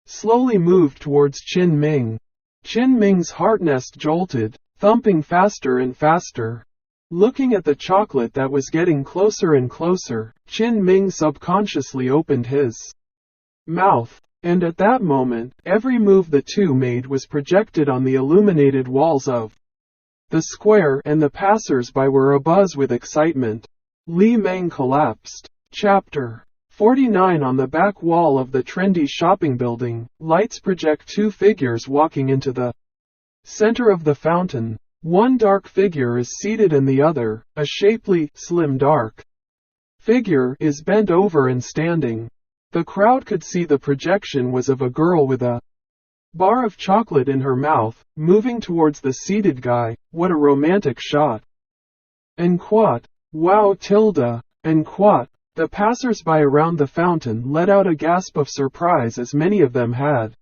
slowly moved towards Qin Ming. Qin Ming's heart nest jolted, thumping faster and faster. Looking at the chocolate that was getting closer and closer, Qin Ming subconsciously opened his mouth. And at that moment, every move the two made was projected on the illuminated walls of the square, and the passers-by were abuzz with excitement. Li Meng collapsed. Chapter 49. On the back wall of the trendy shopping building, lights project two figures walking into the center of the fountain. One dark figure is seated and the other, a shapely, slim dark figure, is bent over and standing. The crowd could see the projection was of a girl with a bar of chocolate in her mouth, moving towards the seated guy. What a romantic shot. And quat. Wow Tilda, and Quat. The passers-by around the fountain let out a gasp of surprise as many of them had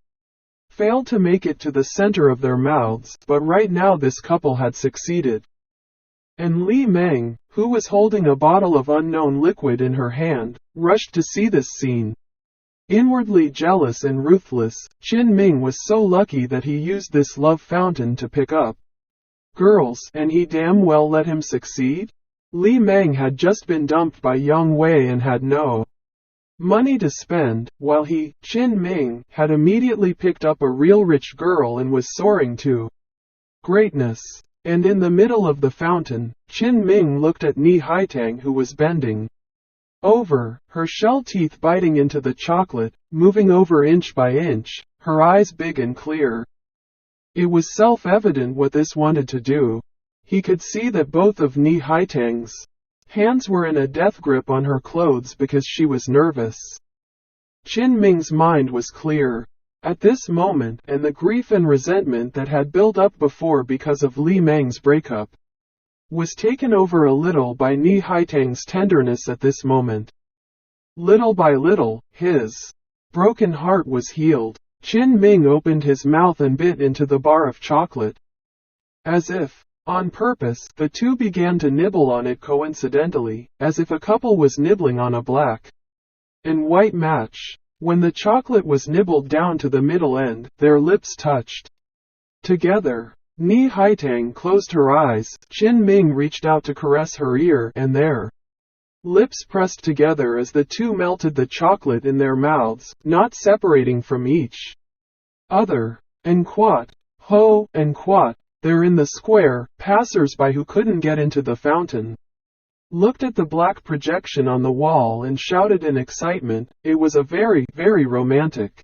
failed to make it to the center of their mouths, but right now this couple had succeeded. And Li Meng, who was holding a bottle of unknown liquid in her hand, rushed to see this scene. Inwardly jealous and ruthless, Qin Ming was so lucky that he used this love fountain to pick up girls, and he damn well let him succeed. Li Meng had just been dumped by Yang Wei and had no money to spend, while he, Qin Ming, had immediately picked up a real rich girl and was soaring to greatness. And in the middle of the fountain, Qin Ming looked at Ni Haitang, who was bending over, her shell teeth biting into the chocolate, moving over inch by inch, her eyes big and clear. It was self-evident what this wanted to do. He could see that both of Ni Haitang's hands were in a death grip on her clothes because she was nervous. Qin Ming's mind was clear at this moment, and the grief and resentment that had built up before because of Li Meng's breakup was taken over a little by Ni Haitang's tenderness at this moment. Little by little, his broken heart was healed. Qin Ming opened his mouth and bit into the bar of chocolate. As if on purpose, the two began to nibble on it coincidentally, as if a couple was nibbling on a black and white match. When the chocolate was nibbled down to the middle end, their lips touched together. Ni Haitang closed her eyes, Qin Ming reached out to caress her ear, and their lips pressed together as the two melted the chocolate in their mouths, not separating from each other. And Quat, ho, and Quat, there in the square, passers-by who couldn't get into the fountain looked at the black projection on the wall and shouted in excitement. It was a very, very romantic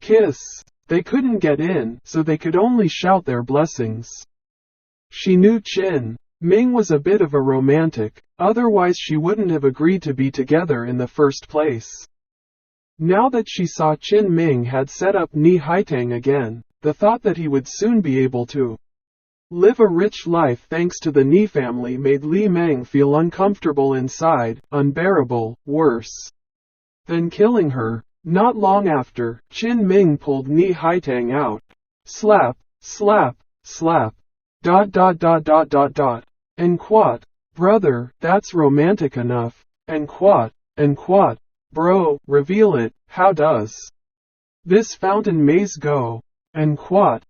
kiss. They couldn't get in, so they could only shout their blessings. She knew Qin Ming was a bit of a romantic, otherwise she wouldn't have agreed to be together in the first place. Now that she saw Qin Ming had set up Ni Haitang again, the thought that he would soon be able to live a rich life thanks to the Ni family made Li Meng feel uncomfortable inside, unbearable, worse than killing her. Not long after, Qin Ming pulled Ni Haitang out. Slap, slap, slap. ... And Quat, brother, that's romantic enough. And Quat, bro, reveal it, how does this fountain maze go? And Quat,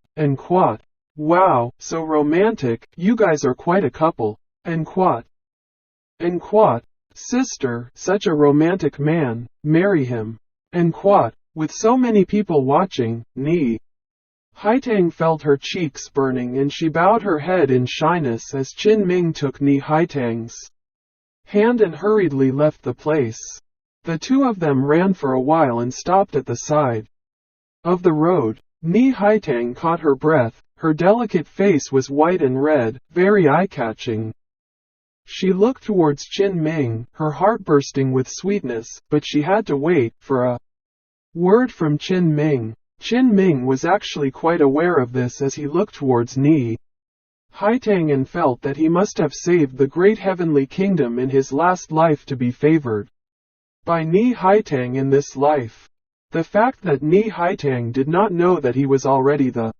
wow, so romantic, you guys are quite a couple. And Quat, sister, such a romantic man, marry him. And Quat, with so many people watching, Ni Haitang felt her cheeks burning and she bowed her head in shyness as Qin Ming took Ni Haitang's hand and hurriedly left the place. The two of them ran for a while and stopped at the side of the road. Ni Haitang caught her breath, her delicate face was white and red, very eye-catching. She looked towards Qin Ming, her heart bursting with sweetness, but she had to wait for a word from Qin Ming. Qin Ming was actually quite aware of this as he looked towards Ni Haitang and felt that he must have saved the great heavenly kingdom in his last life to be favored by Ni Haitang in this life. The fact that Ni Haitang did not know that he was already the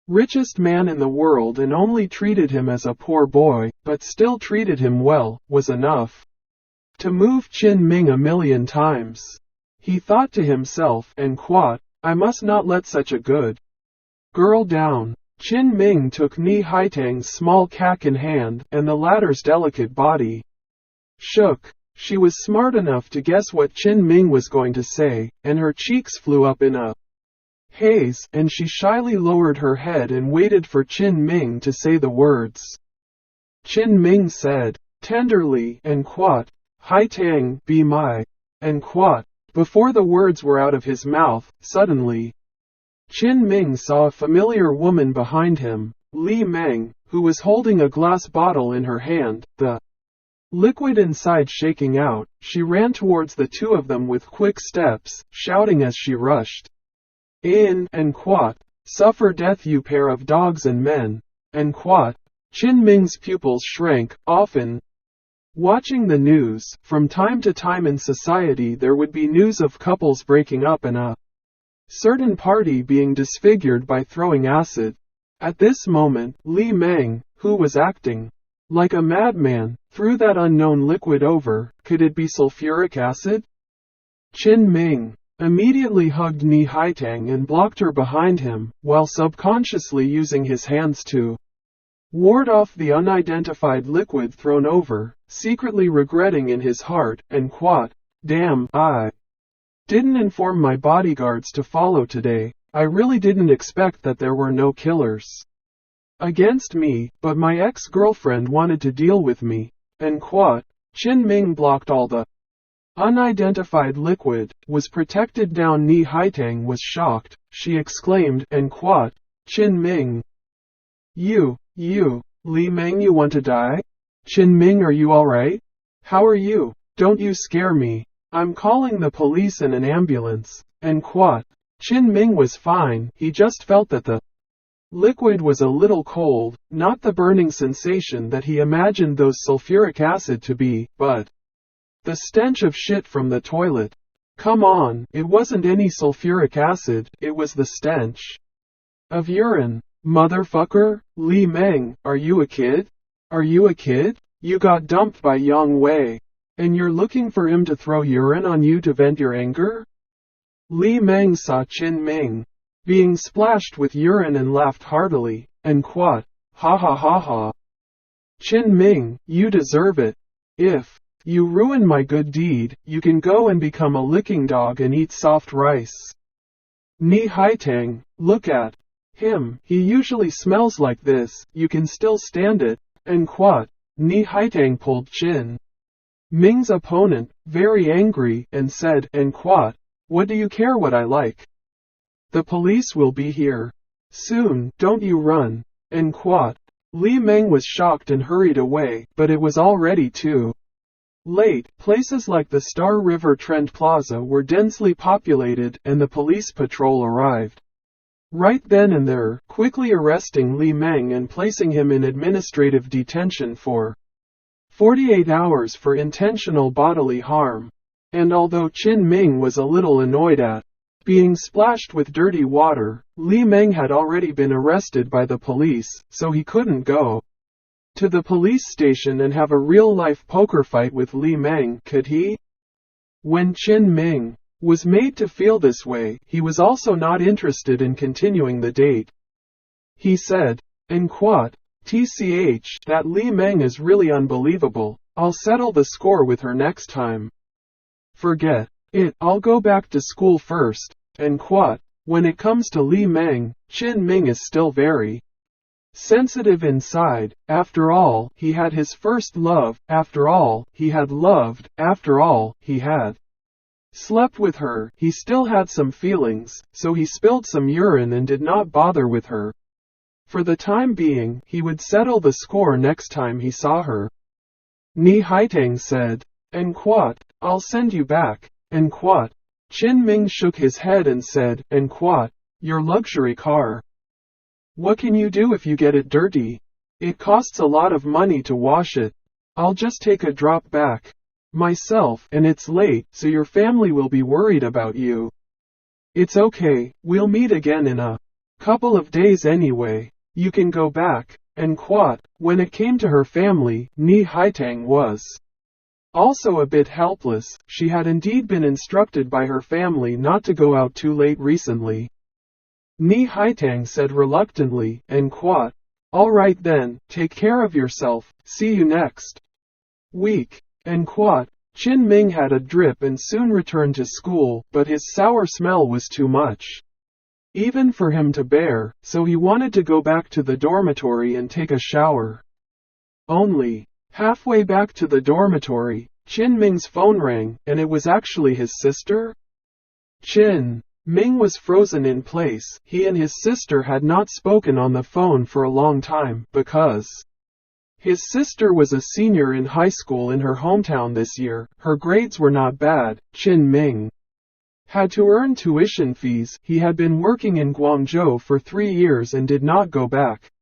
richest man in the world and only treated him as a poor boy, but still treated him well, was enough to move Qin Ming a million times. He thought to himself, and Quat, I must not let such a good girl down. Qin Ming took Ni Haitang's small cack in hand, and the latter's delicate body shook. She was smart enough to guess what Qin Ming was going to say, and her cheeks flew up in a haze, and she shyly lowered her head and waited for Qin Ming to say the words. Qin Ming said, tenderly, and Quat, Haitang, be my, and Quat. Before the words were out of his mouth, suddenly, Qin Ming saw a familiar woman behind him, Li Meng, who was holding a glass bottle in her hand, the liquid inside shaking out. She ran towards the two of them with quick steps, shouting as she rushed in, and Quat, suffer death you pair of dogs and men. And Quat, Qin Ming's pupils shrank, often Watching the news, from time to time in society there would be news of couples breaking up and a certain party being disfigured by throwing acid. At this moment, Li Meng, who was acting like a madman, threw that unknown liquid over. Could it be sulfuric acid? Qin Ming immediately hugged Ni Haitang and blocked her behind him, while subconsciously using his hands to ward off the unidentified liquid thrown over, secretly regretting in his heart, and quote, "Damn, I didn't inform my bodyguards to follow today. I really didn't expect that there were no killers against me, but my ex-girlfriend wanted to deal with me." And quote, Qin Ming blocked all the unidentified liquid, was protected down. Ni Haitang was shocked. She exclaimed, and quote, "Qin Ming. You, Li Meng, you want to die? Qin Ming, are you alright? How are you? Don't you scare me. I'm calling the police and an ambulance." And quote, Qin Ming was fine, he just felt that the liquid was a little cold, not the burning sensation that he imagined those sulfuric acid to be, but the stench of shit from the toilet. Come on, it wasn't any sulfuric acid, it was the stench of urine. Motherfucker, Li Meng, are you a kid? Are you a kid? You got dumped by Yang Wei, and you're looking for him to throw urine on you to vent your anger? Li Meng saw Qin Ming being splashed with urine and laughed heartily, and quote, "Ha ha ha ha. Qin Ming, you deserve it. If you ruin my good deed, you can go and become a licking dog and eat soft rice." Ni Haitang, look at him, he usually smells like this, you can still stand it. And quote, Ni Haitang pulled Qin Ming's opponent, very angry, and said, and quote, "What do you care what I like? The police will be here soon, don't you run." And quote, Li Meng was shocked and hurried away, but it was already too late. Places like the Star River Trend Plaza were densely populated, and the police patrol arrived right then and there, quickly arresting Li Meng and placing him in administrative detention for 48 hours for intentional bodily harm. And although Qin Ming was a little annoyed at being splashed with dirty water, Li Meng had already been arrested by the police, so he couldn't go to the police station and have a real-life poker fight with Li Meng, could he? When Qin Ming was made to feel this way, he was also not interested in continuing the date. He said, and quote, "TCH, that Li Meng is really unbelievable. I'll settle the score with her next time. Forget it, I'll go back to school first." And quote, when it comes to Li Meng, Qin Ming is still very sensitive inside. After all, he had his first love, after all, he had loved, after all, he had slept with her, he still had some feelings, so he spilled some urine and did not bother with her. For the time being, he would settle the score next time he saw her. Ni Haitang said, and quote, "I'll send you back." And quote, Qin Ming shook his head and said, and quote, "Your luxury car. What can you do if you get it dirty? It costs a lot of money to wash it. I'll just take a drop back myself, and it's late, so your family will be worried about you. It's okay, we'll meet again in a couple of days anyway. You can go back." And quote, when it came to her family, Ni Haitang was also a bit helpless. She had indeed been instructed by her family not to go out too late recently. Ni Haitang said reluctantly, and quote, "All right then, take care of yourself, see you next week." And quote, Qin Ming had a drip and soon returned to school, but his sour smell was too much even for him to bear, so he wanted to go back to the dormitory and take a shower. Only halfway back to the dormitory, Qin Ming's phone rang, and it was actually his sister. Qin Ming was frozen in place. He and his sister had not spoken on the phone for a long time, because his sister was a senior in high school in her hometown this year. Her grades were not bad. Qin Ming had to earn tuition fees. He had been working in Guangzhou for 3 years and did not go back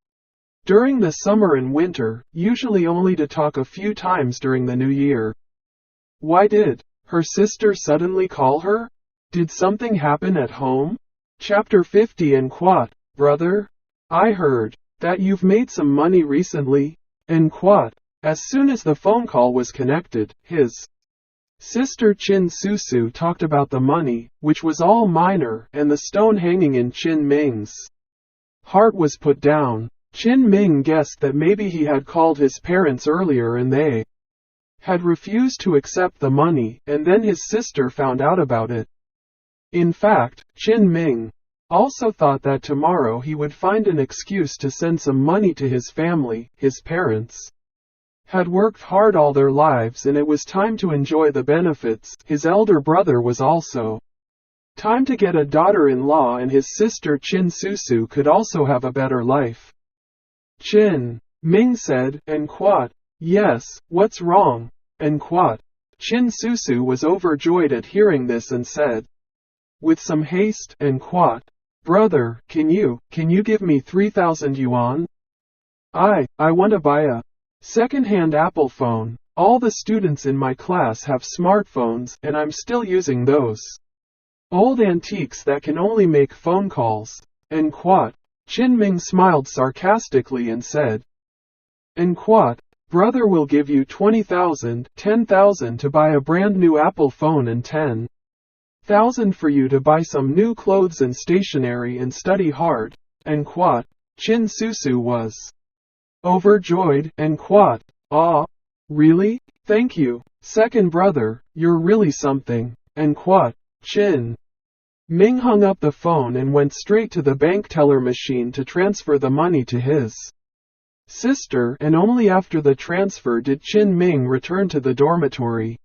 During the summer and winter, usually only to talk a few times during the new year. Why did her sister suddenly call her? Did something happen at home? Chapter 50 and Quat, brother? I heard that you've made some money recently. And Quat, as soon as the phone call was connected, his sister Chin Susu talked about the money, which was all minor, and the stone hanging in Chin Ming's heart was put down. Chin Ming guessed that maybe he had called his parents earlier and they had refused to accept the money, and then his sister found out about it. In fact, Chin Ming also thought that tomorrow he would find an excuse to send some money to his family. His parents had worked hard all their lives and it was time to enjoy the benefits. His elder brother was also time to get a daughter-in-law, and his sister Chin Susu could also have a better life. Chin Ming said, and Quat, yes, what's wrong? And Quat. Chin Susu was overjoyed at hearing this and said, with some haste, and Quat, brother, can you give me 3,000 yuan? I want to buy a second-hand Apple phone. All the students in my class have smartphones, and I'm still using those old antiques that can only make phone calls. And Quat. Chin Ming smiled sarcastically and said, and Quat, brother will give you 20,000, 10,000 to buy a brand new Apple phone and 10,000 for you to buy some new clothes and stationery and study hard. And Quat. Chin Susu was overjoyed. And Quat, ah, really? Thank you, second brother, you're really something. And Quat. Chin Ming hung up the phone and went straight to the bank teller machine to transfer the money to his sister, and only after the transfer did Chin Ming return to the dormitory.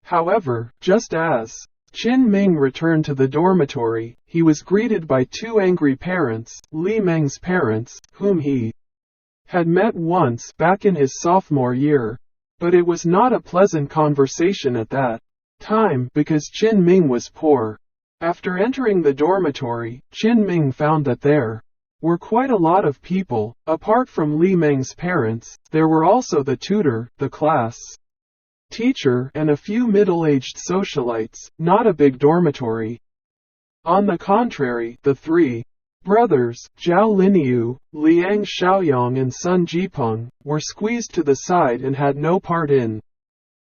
However, just as Chin Ming returned to the dormitory, he was greeted by two angry parents, Li Meng's parents, whom he had met once back in his sophomore year. But it was not a pleasant conversation at that time, because Chin Ming was poor. After entering the dormitory, Chin Ming found that there were quite a lot of people. Apart from Li Meng's parents, there were also the tutor, the class teacher, and a few middle-aged socialites. Not a big dormitory. On the contrary, the three brothers, Zhao Linyu, Liang Xiaoyang and Sun Jipeng, were squeezed to the side and had no part in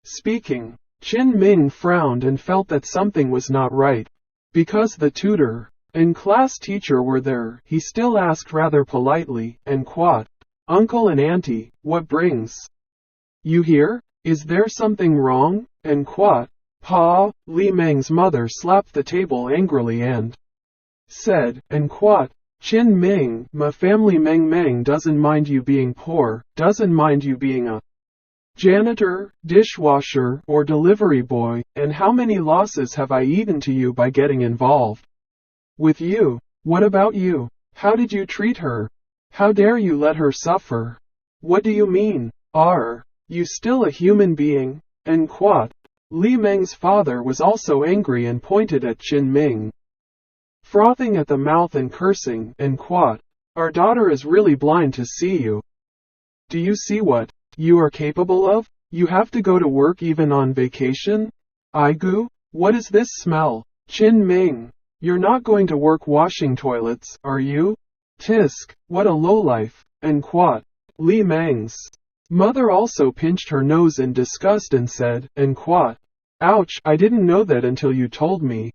speaking. Chin Ming frowned and felt that something was not right. Because the tutor and class teacher were there, he still asked rather politely, and Quat, uncle and auntie, what brings you here? Is there something wrong? And Quat, Pa. Li Meng's mother slapped the table angrily and said, and Quat, Chin Ming, my family Meng doesn't mind you being poor, doesn't mind you being a janitor, dishwasher, or delivery boy, and how many losses have I eaten to you by getting involved with you? What about you? How did you treat her? How dare you let her suffer? What do you mean? Are you still a human being? And Quat. Li Meng's father was also angry and pointed at Chin Ming, frothing at the mouth and cursing, and Quat, our daughter is really blind to see you. Do you see what you are capable of? You have to go to work even on vacation? Aigu, what is this smell? Chin Ming, you're not going to work washing toilets, are you? Tisk, what a lowlife. And Quat. Li Meng's mother also pinched her nose in disgust and said, and Quat, ouch, I didn't know that until you told me.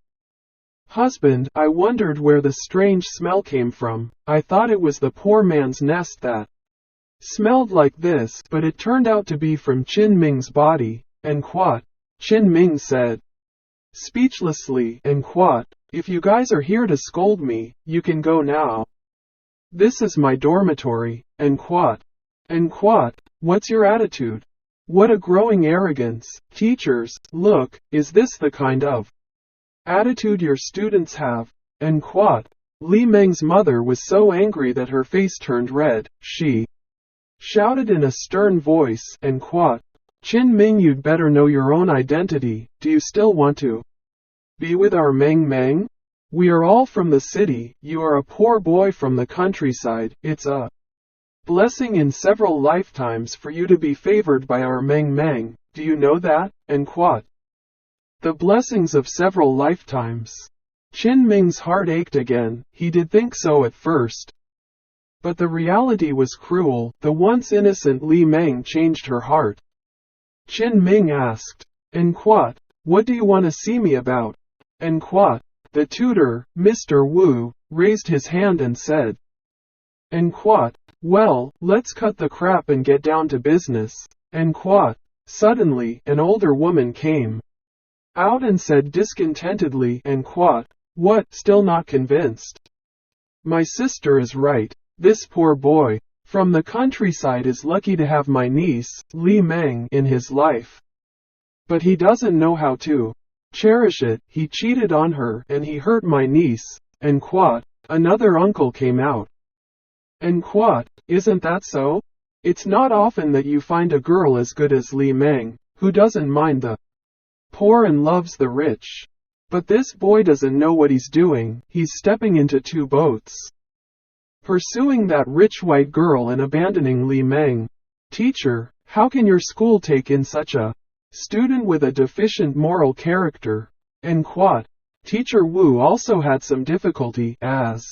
Husband, I wondered where the strange smell came from. I thought it was the poor man's nest that smelled like this, but it turned out to be from Chin Ming's body. And Quat. Chin Ming said speechlessly, and Quat, if you guys are here to scold me, you can go now. This is my dormitory. And Quat. And Quat, what's your attitude? What a growing arrogance. Teachers, look, is this the kind of attitude your students have? And Quat. Li Meng's mother was so angry that her face turned red. She shouted in a stern voice, and Quat. Chin Ming, you'd better know your own identity. Do you still want to be with our Meng? We are all from the city, you are a poor boy from the countryside. It's a blessing in several lifetimes for you to be favored by our Meng Meng, do you know that? And quote. The blessings of several lifetimes. Qin Ming's heart ached again, he did think so at first. But the reality was cruel, the once innocent Li Meng changed her heart. Qin Ming asked, and quote, what do you want to see me about? And quote. The tutor, Mr. Wu, raised his hand and said, and quote, well, let's cut the crap and get down to business, and quote. Suddenly, an older woman came out and said discontentedly, and quote, what, still not convinced? My sister is right. This poor boy from the countryside is lucky to have my niece, Li Meng, in his life. But he doesn't know how to cherish it. He cheated on her and he hurt my niece, and quote. Another uncle came out. And quote, isn't that so? It's not often that you find a girl as good as Li Meng, who doesn't mind the poor and loves the rich. But this boy doesn't know what he's doing, he's stepping into two boats. Pursuing that rich white girl and abandoning Li Meng. Teacher, how can your school take in such a student with a deficient moral character? And quote. Teacher Wu also had some difficulty, as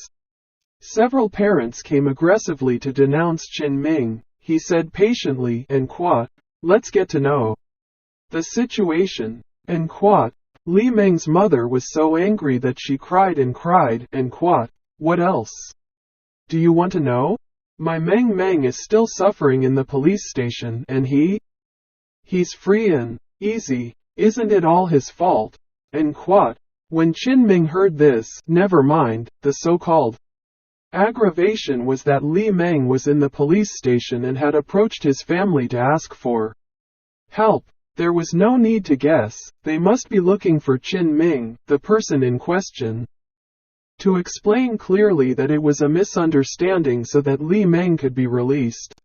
several parents came aggressively to denounce Qin Ming. He said patiently, and quote, let's get to know the situation. And quote. Li Meng's mother was so angry that she cried, and quote. What else? Do you want to know? My Meng Meng is still suffering in the police station, and he's free and easy. Isn't it all his fault? And quote. When Qin Ming heard this, never mind, the so-called aggravation was that Li Meng was in the police station and had approached his family to ask for help. There was no need to guess, they must be looking for Qin Ming, the person in question. To explain clearly that it was a misunderstanding so that Li Meng could be released.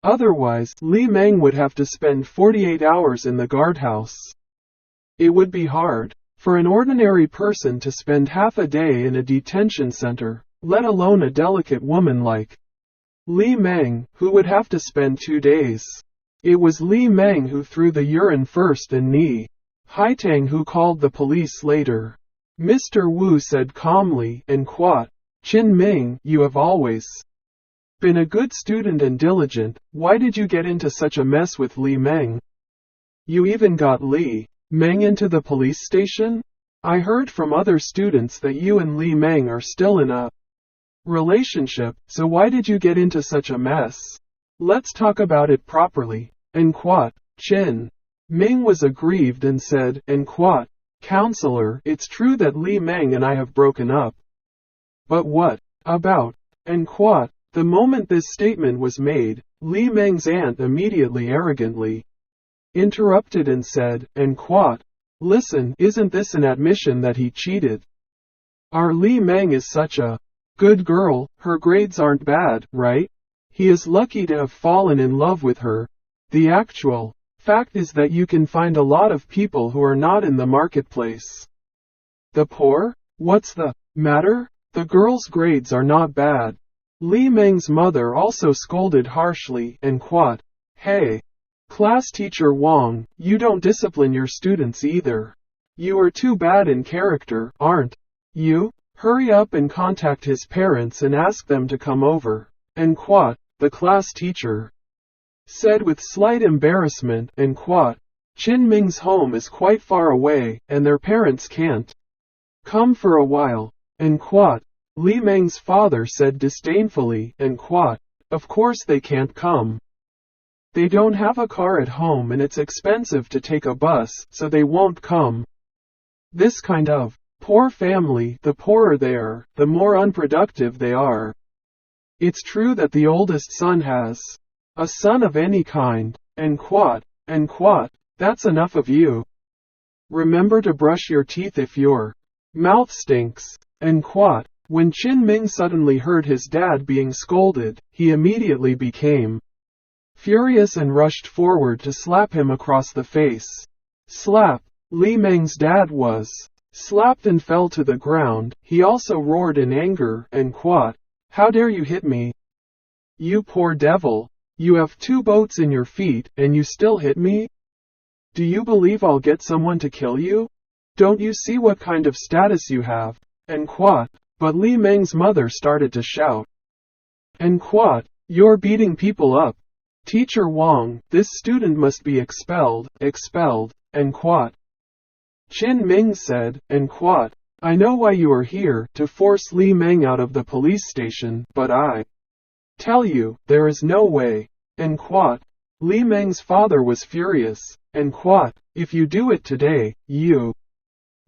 Otherwise, Li Meng would have to spend 48 hours in the guardhouse. It would be hard for an ordinary person to spend half a day in a detention center, let alone a delicate woman like Li Meng, who would have to spend 2 days. It was Li Meng who threw the urine first and Ni Haitang who called the police later. Mr. Wu said calmly, and quote, Qin Ming, you have always been a good student and diligent, why did you get into such a mess with Li Meng? You even got Li Meng into the police station? I heard from other students that you and Li Meng are still in a relationship, so why did you get into such a mess? Let's talk about it properly. And quote. Qin Ming was aggrieved and said, and quote, Counselor, it's true that Li Meng and I have broken up. But what about? And quote. The moment this statement was made, Li Meng's aunt immediately arrogantly interrupted and said, and quote, listen, isn't this an admission that he cheated? Our Li Meng is such a good girl, her grades aren't bad, right? He is lucky to have fallen in love with her. The actual fact is that you can find a lot of people who are not in the marketplace. The poor? What's the matter? The girl's grades are not bad. Li Meng's mother also scolded harshly, and quote, hey, class teacher Wang, you don't discipline your students either. You are too bad in character, aren't you? Hurry up and contact his parents and ask them to come over. And quote. The class teacher said with slight embarrassment, and quote. Qin Ming's home is quite far away, and their parents can't come for a while. And quote. Li Meng's father said disdainfully, and quote. Of course they can't come. They don't have a car at home and it's expensive to take a bus, so they won't come. This kind of poor family, the poorer they are, the more unproductive they are. It's true that the oldest son has a son of any kind, and quote. That's enough of you. Remember to brush your teeth if your mouth stinks, and quote. When Qin Ming suddenly heard his dad being scolded, he immediately became furious and rushed forward to slap him across the face. Slap! Li Meng's dad was slapped and fell to the ground. He also roared in anger, and quote. How dare you hit me? You poor devil. You have 2 boats in your feet, and you still hit me? Do you believe I'll get someone to kill you? Don't you see what kind of status you have? And quat. But Li Meng's mother started to shout. And quat. You're beating people up. Teacher Wang, this student must be expelled, and quat. Qin Ming said, and quat. I know why you are here, to force Li Meng out of the police station, but I tell you, there is no way. And quat. Li Meng's father was furious. And quat. If you do it today, you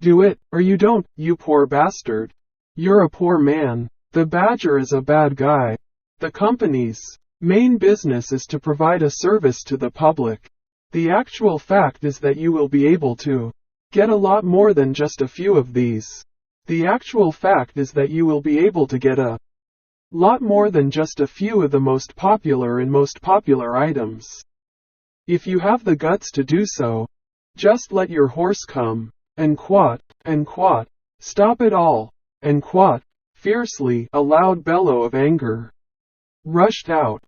do it, or you don't, you poor bastard. You're a poor man. The badger is a bad guy. The company's main business is to provide a service to the public. The actual fact is that you will be able to get a lot more than just a few of these. The actual fact is that you will be able to get a lot more than just a few of the most popular items. If you have the guts to do so, just let your horse come. And quat. Stop it all. And quat. Fiercely, a loud bellow of anger rushed out.